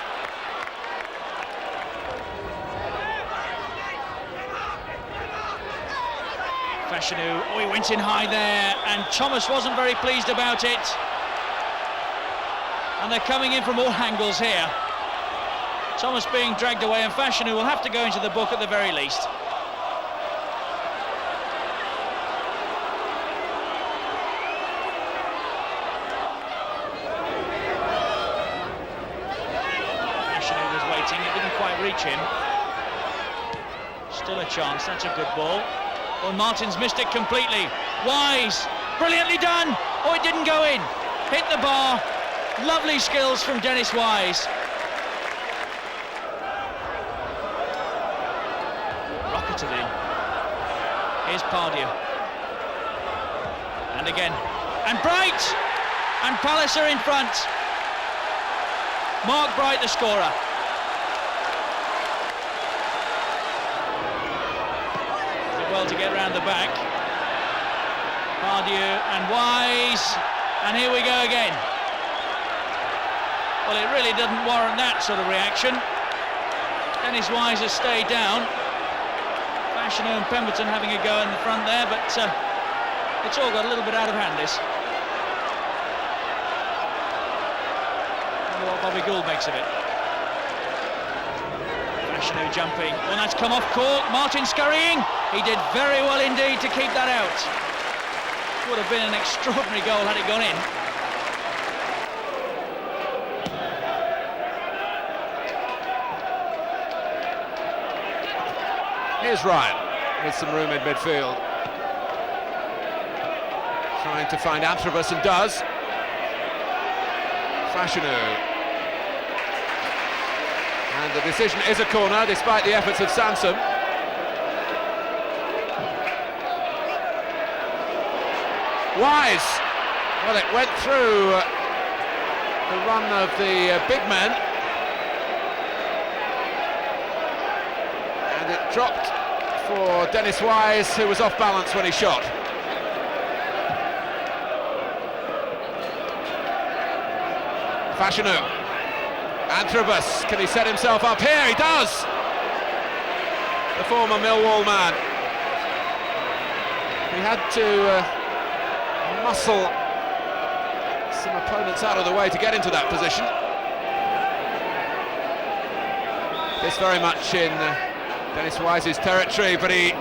Fashanu, oh, he went in high there, and Thomas wasn't very pleased about it. And they're coming in from all angles here. Thomas being dragged away, and Fashanu will have to go into the book at the very least. It didn't quite reach him. Still a chance, that's a good ball. Well, Martin's missed it completely. Wise, brilliantly done. Oh, it didn't go in. Hit the bar. Lovely skills from Dennis Wise. Rocketed in. Here's Pardew. And again. And Bright! And Palace are in front. Mark Bright, the scorer. well to get round the back. Pardew and Wise, and here we go again. Well, it really doesn't warrant that sort of reaction. Dennis Wise has stayed down. Fashanu and Pemberton having a go in the front there, but it's all got a little bit out of hand, this. I wonder what Bobby Gould makes of it. Fashanu jumping, well, that's come off Cork. Martin scurrying, he did very well indeed to keep that out. Would have been an extraordinary goal had it gone in. Here's Ryan with some room in midfield. Trying to find Antrobus, and does. Fashanu. And the decision is a corner, despite the efforts of Sansom. Wise. Well, it went through the run of the big men. And it dropped for Dennis Wise, who was off balance when he shot. Fashanu. Antrobus, can he set himself up here? He does! The former Millwall man. He had to muscle some opponents out of the way to get into that position. This very much in Dennis Wise's territory, but he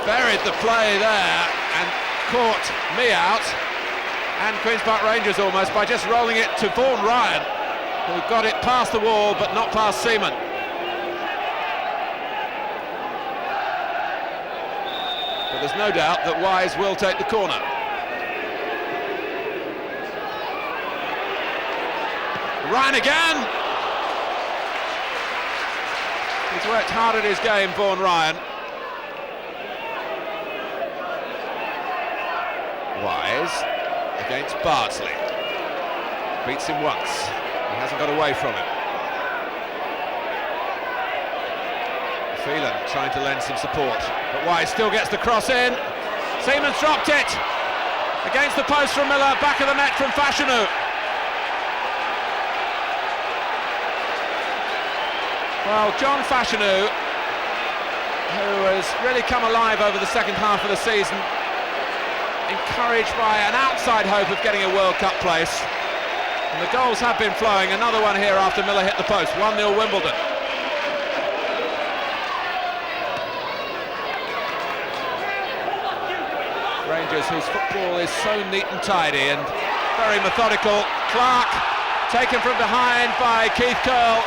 buried the play there and caught me out, and Queen's Park Rangers almost, by just rolling it to Vaughan Ryan, who got it past the wall but not past Seaman. But there's no doubt that Wise will take the corner. Ryan again! He's worked hard at his game, Vaughan Ryan. Wise against Bardsley. Beats him once. He hasn't got away from him. Phelan trying to lend some support, but Wise still gets the cross in. Seaman's dropped it! Against the post from Miller, back of the net from Fashanu. Well, John Fashanu, who has really come alive over the second half of the season, encouraged by an outside hope of getting a World Cup place. And the goals have been flowing. Another one here after Miller hit the post. 1-0 Wimbledon. Rangers, whose football is so neat and tidy and very methodical. Clark taken from behind by Keith Curle.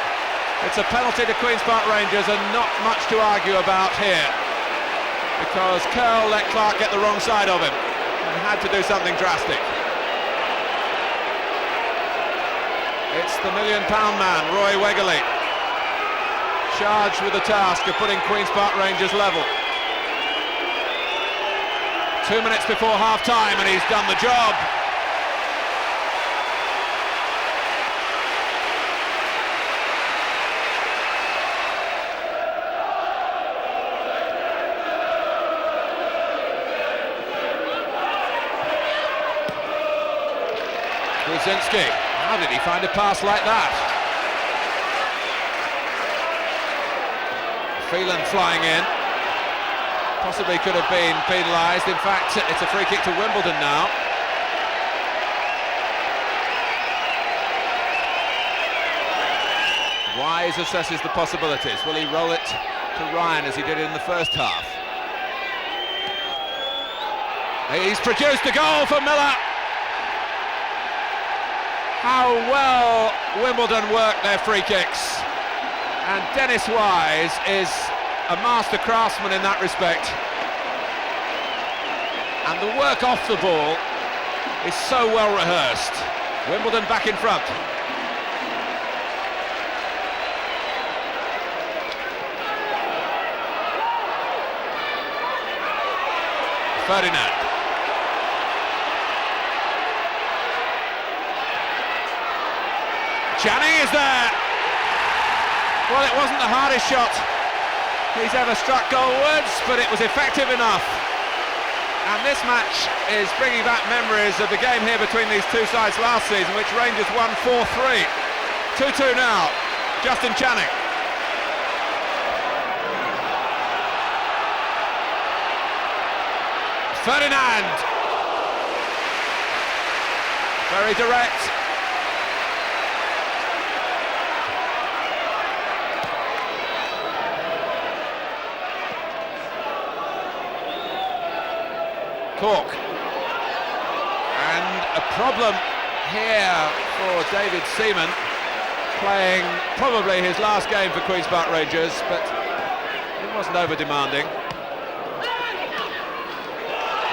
It's a penalty to Queen's Park Rangers, and not much to argue about here, because Curle let Clark get the wrong side of him and had to do something drastic. It's the £1 million man, Roy Wegerle, charged with the task of putting Queen's Park Rangers level. 2 minutes before half-time, and he's done the job. Brzezinski, how did he find a pass like that? Phelan flying in, possibly could have been penalised. In fact, it's a free kick to Wimbledon now. Wise assesses the possibilities. Will he roll it to Ryan as he did in the first half? He's produced a goal for Miller. How well Wimbledon work their free kicks, and Dennis Wise is a master craftsman in that respect, and the work off the ball is so well rehearsed. Wimbledon back in front. Ferdinand. Channing is there. Well, it wasn't the hardest shot he's ever struck goalwards, but it was effective enough. And this match is bringing back memories of the game here between these two sides last season, which Rangers won 4-3. 2-2 now, Justin Channing. Ferdinand. Very direct. Cork. And a problem here for David Seaman, playing probably his last game for Queen's Park Rangers, but he wasn't over-demanding.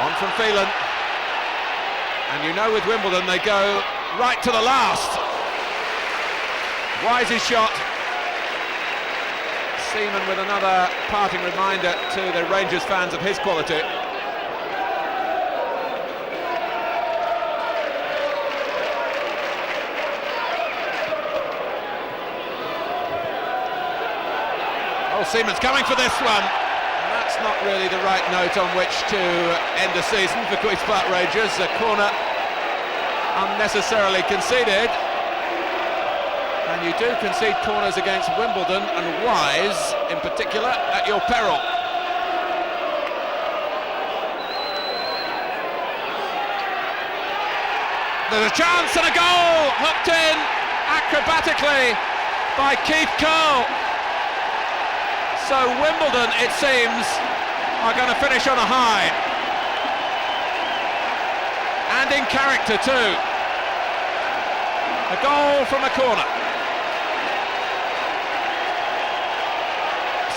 On from Phelan. And you know with Wimbledon they go right to the last. Wise's shot. Seaman with another parting reminder to the Rangers fans of his quality. Oh, Seaman's coming for this one. That's not really the right note on which to end the season for Queen's Park Rangers. A corner unnecessarily conceded. And you do concede corners against Wimbledon and Wise in particular at your peril. There's a chance and a goal! Hooked in acrobatically by Keith Curle. So Wimbledon, it seems, are going to finish on a high. And in character too. A goal from a corner.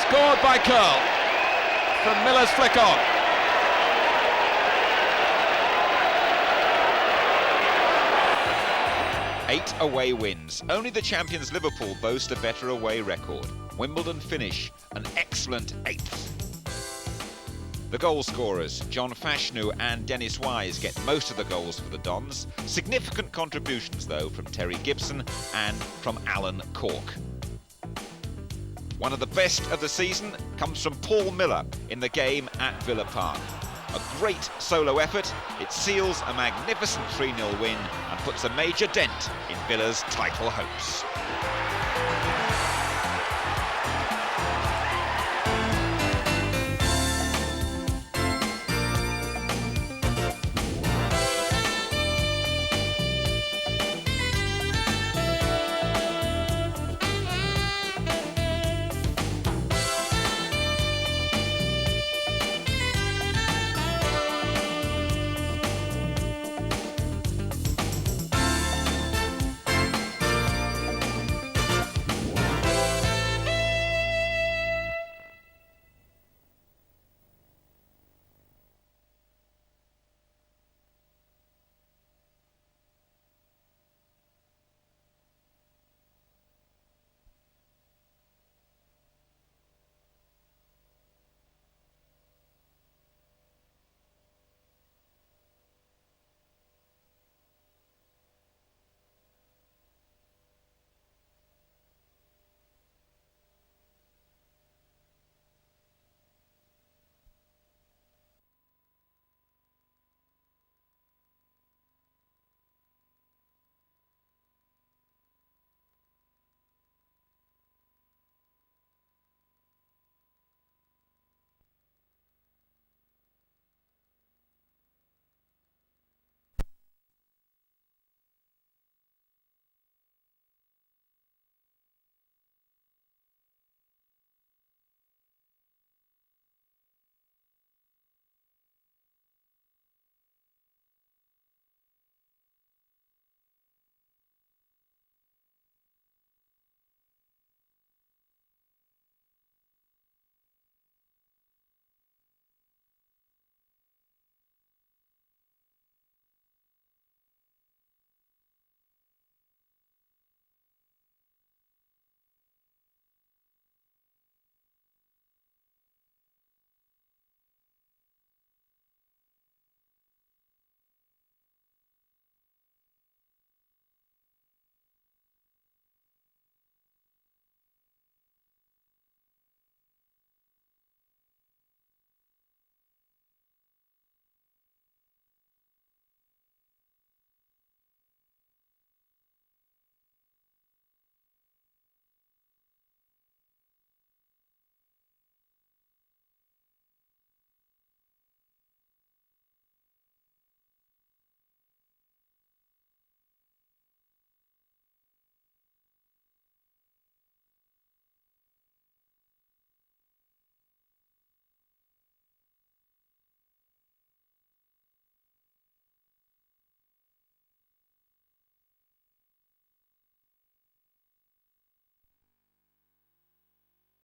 Scored by Curle from Miller's flick on. Eight away wins. Only the champions Liverpool boast a better away record. Wimbledon finish an excellent 8th. The goal scorers, John Fashanu and Dennis Wise, get most of the goals for the Dons. Significant contributions, though, from Terry Gibson and from Alan Cork. One of the best of the season comes from Paul Miller in the game at Villa Park. A great solo effort, it seals a magnificent 3-0 win and puts a major dent in Villa's title hopes.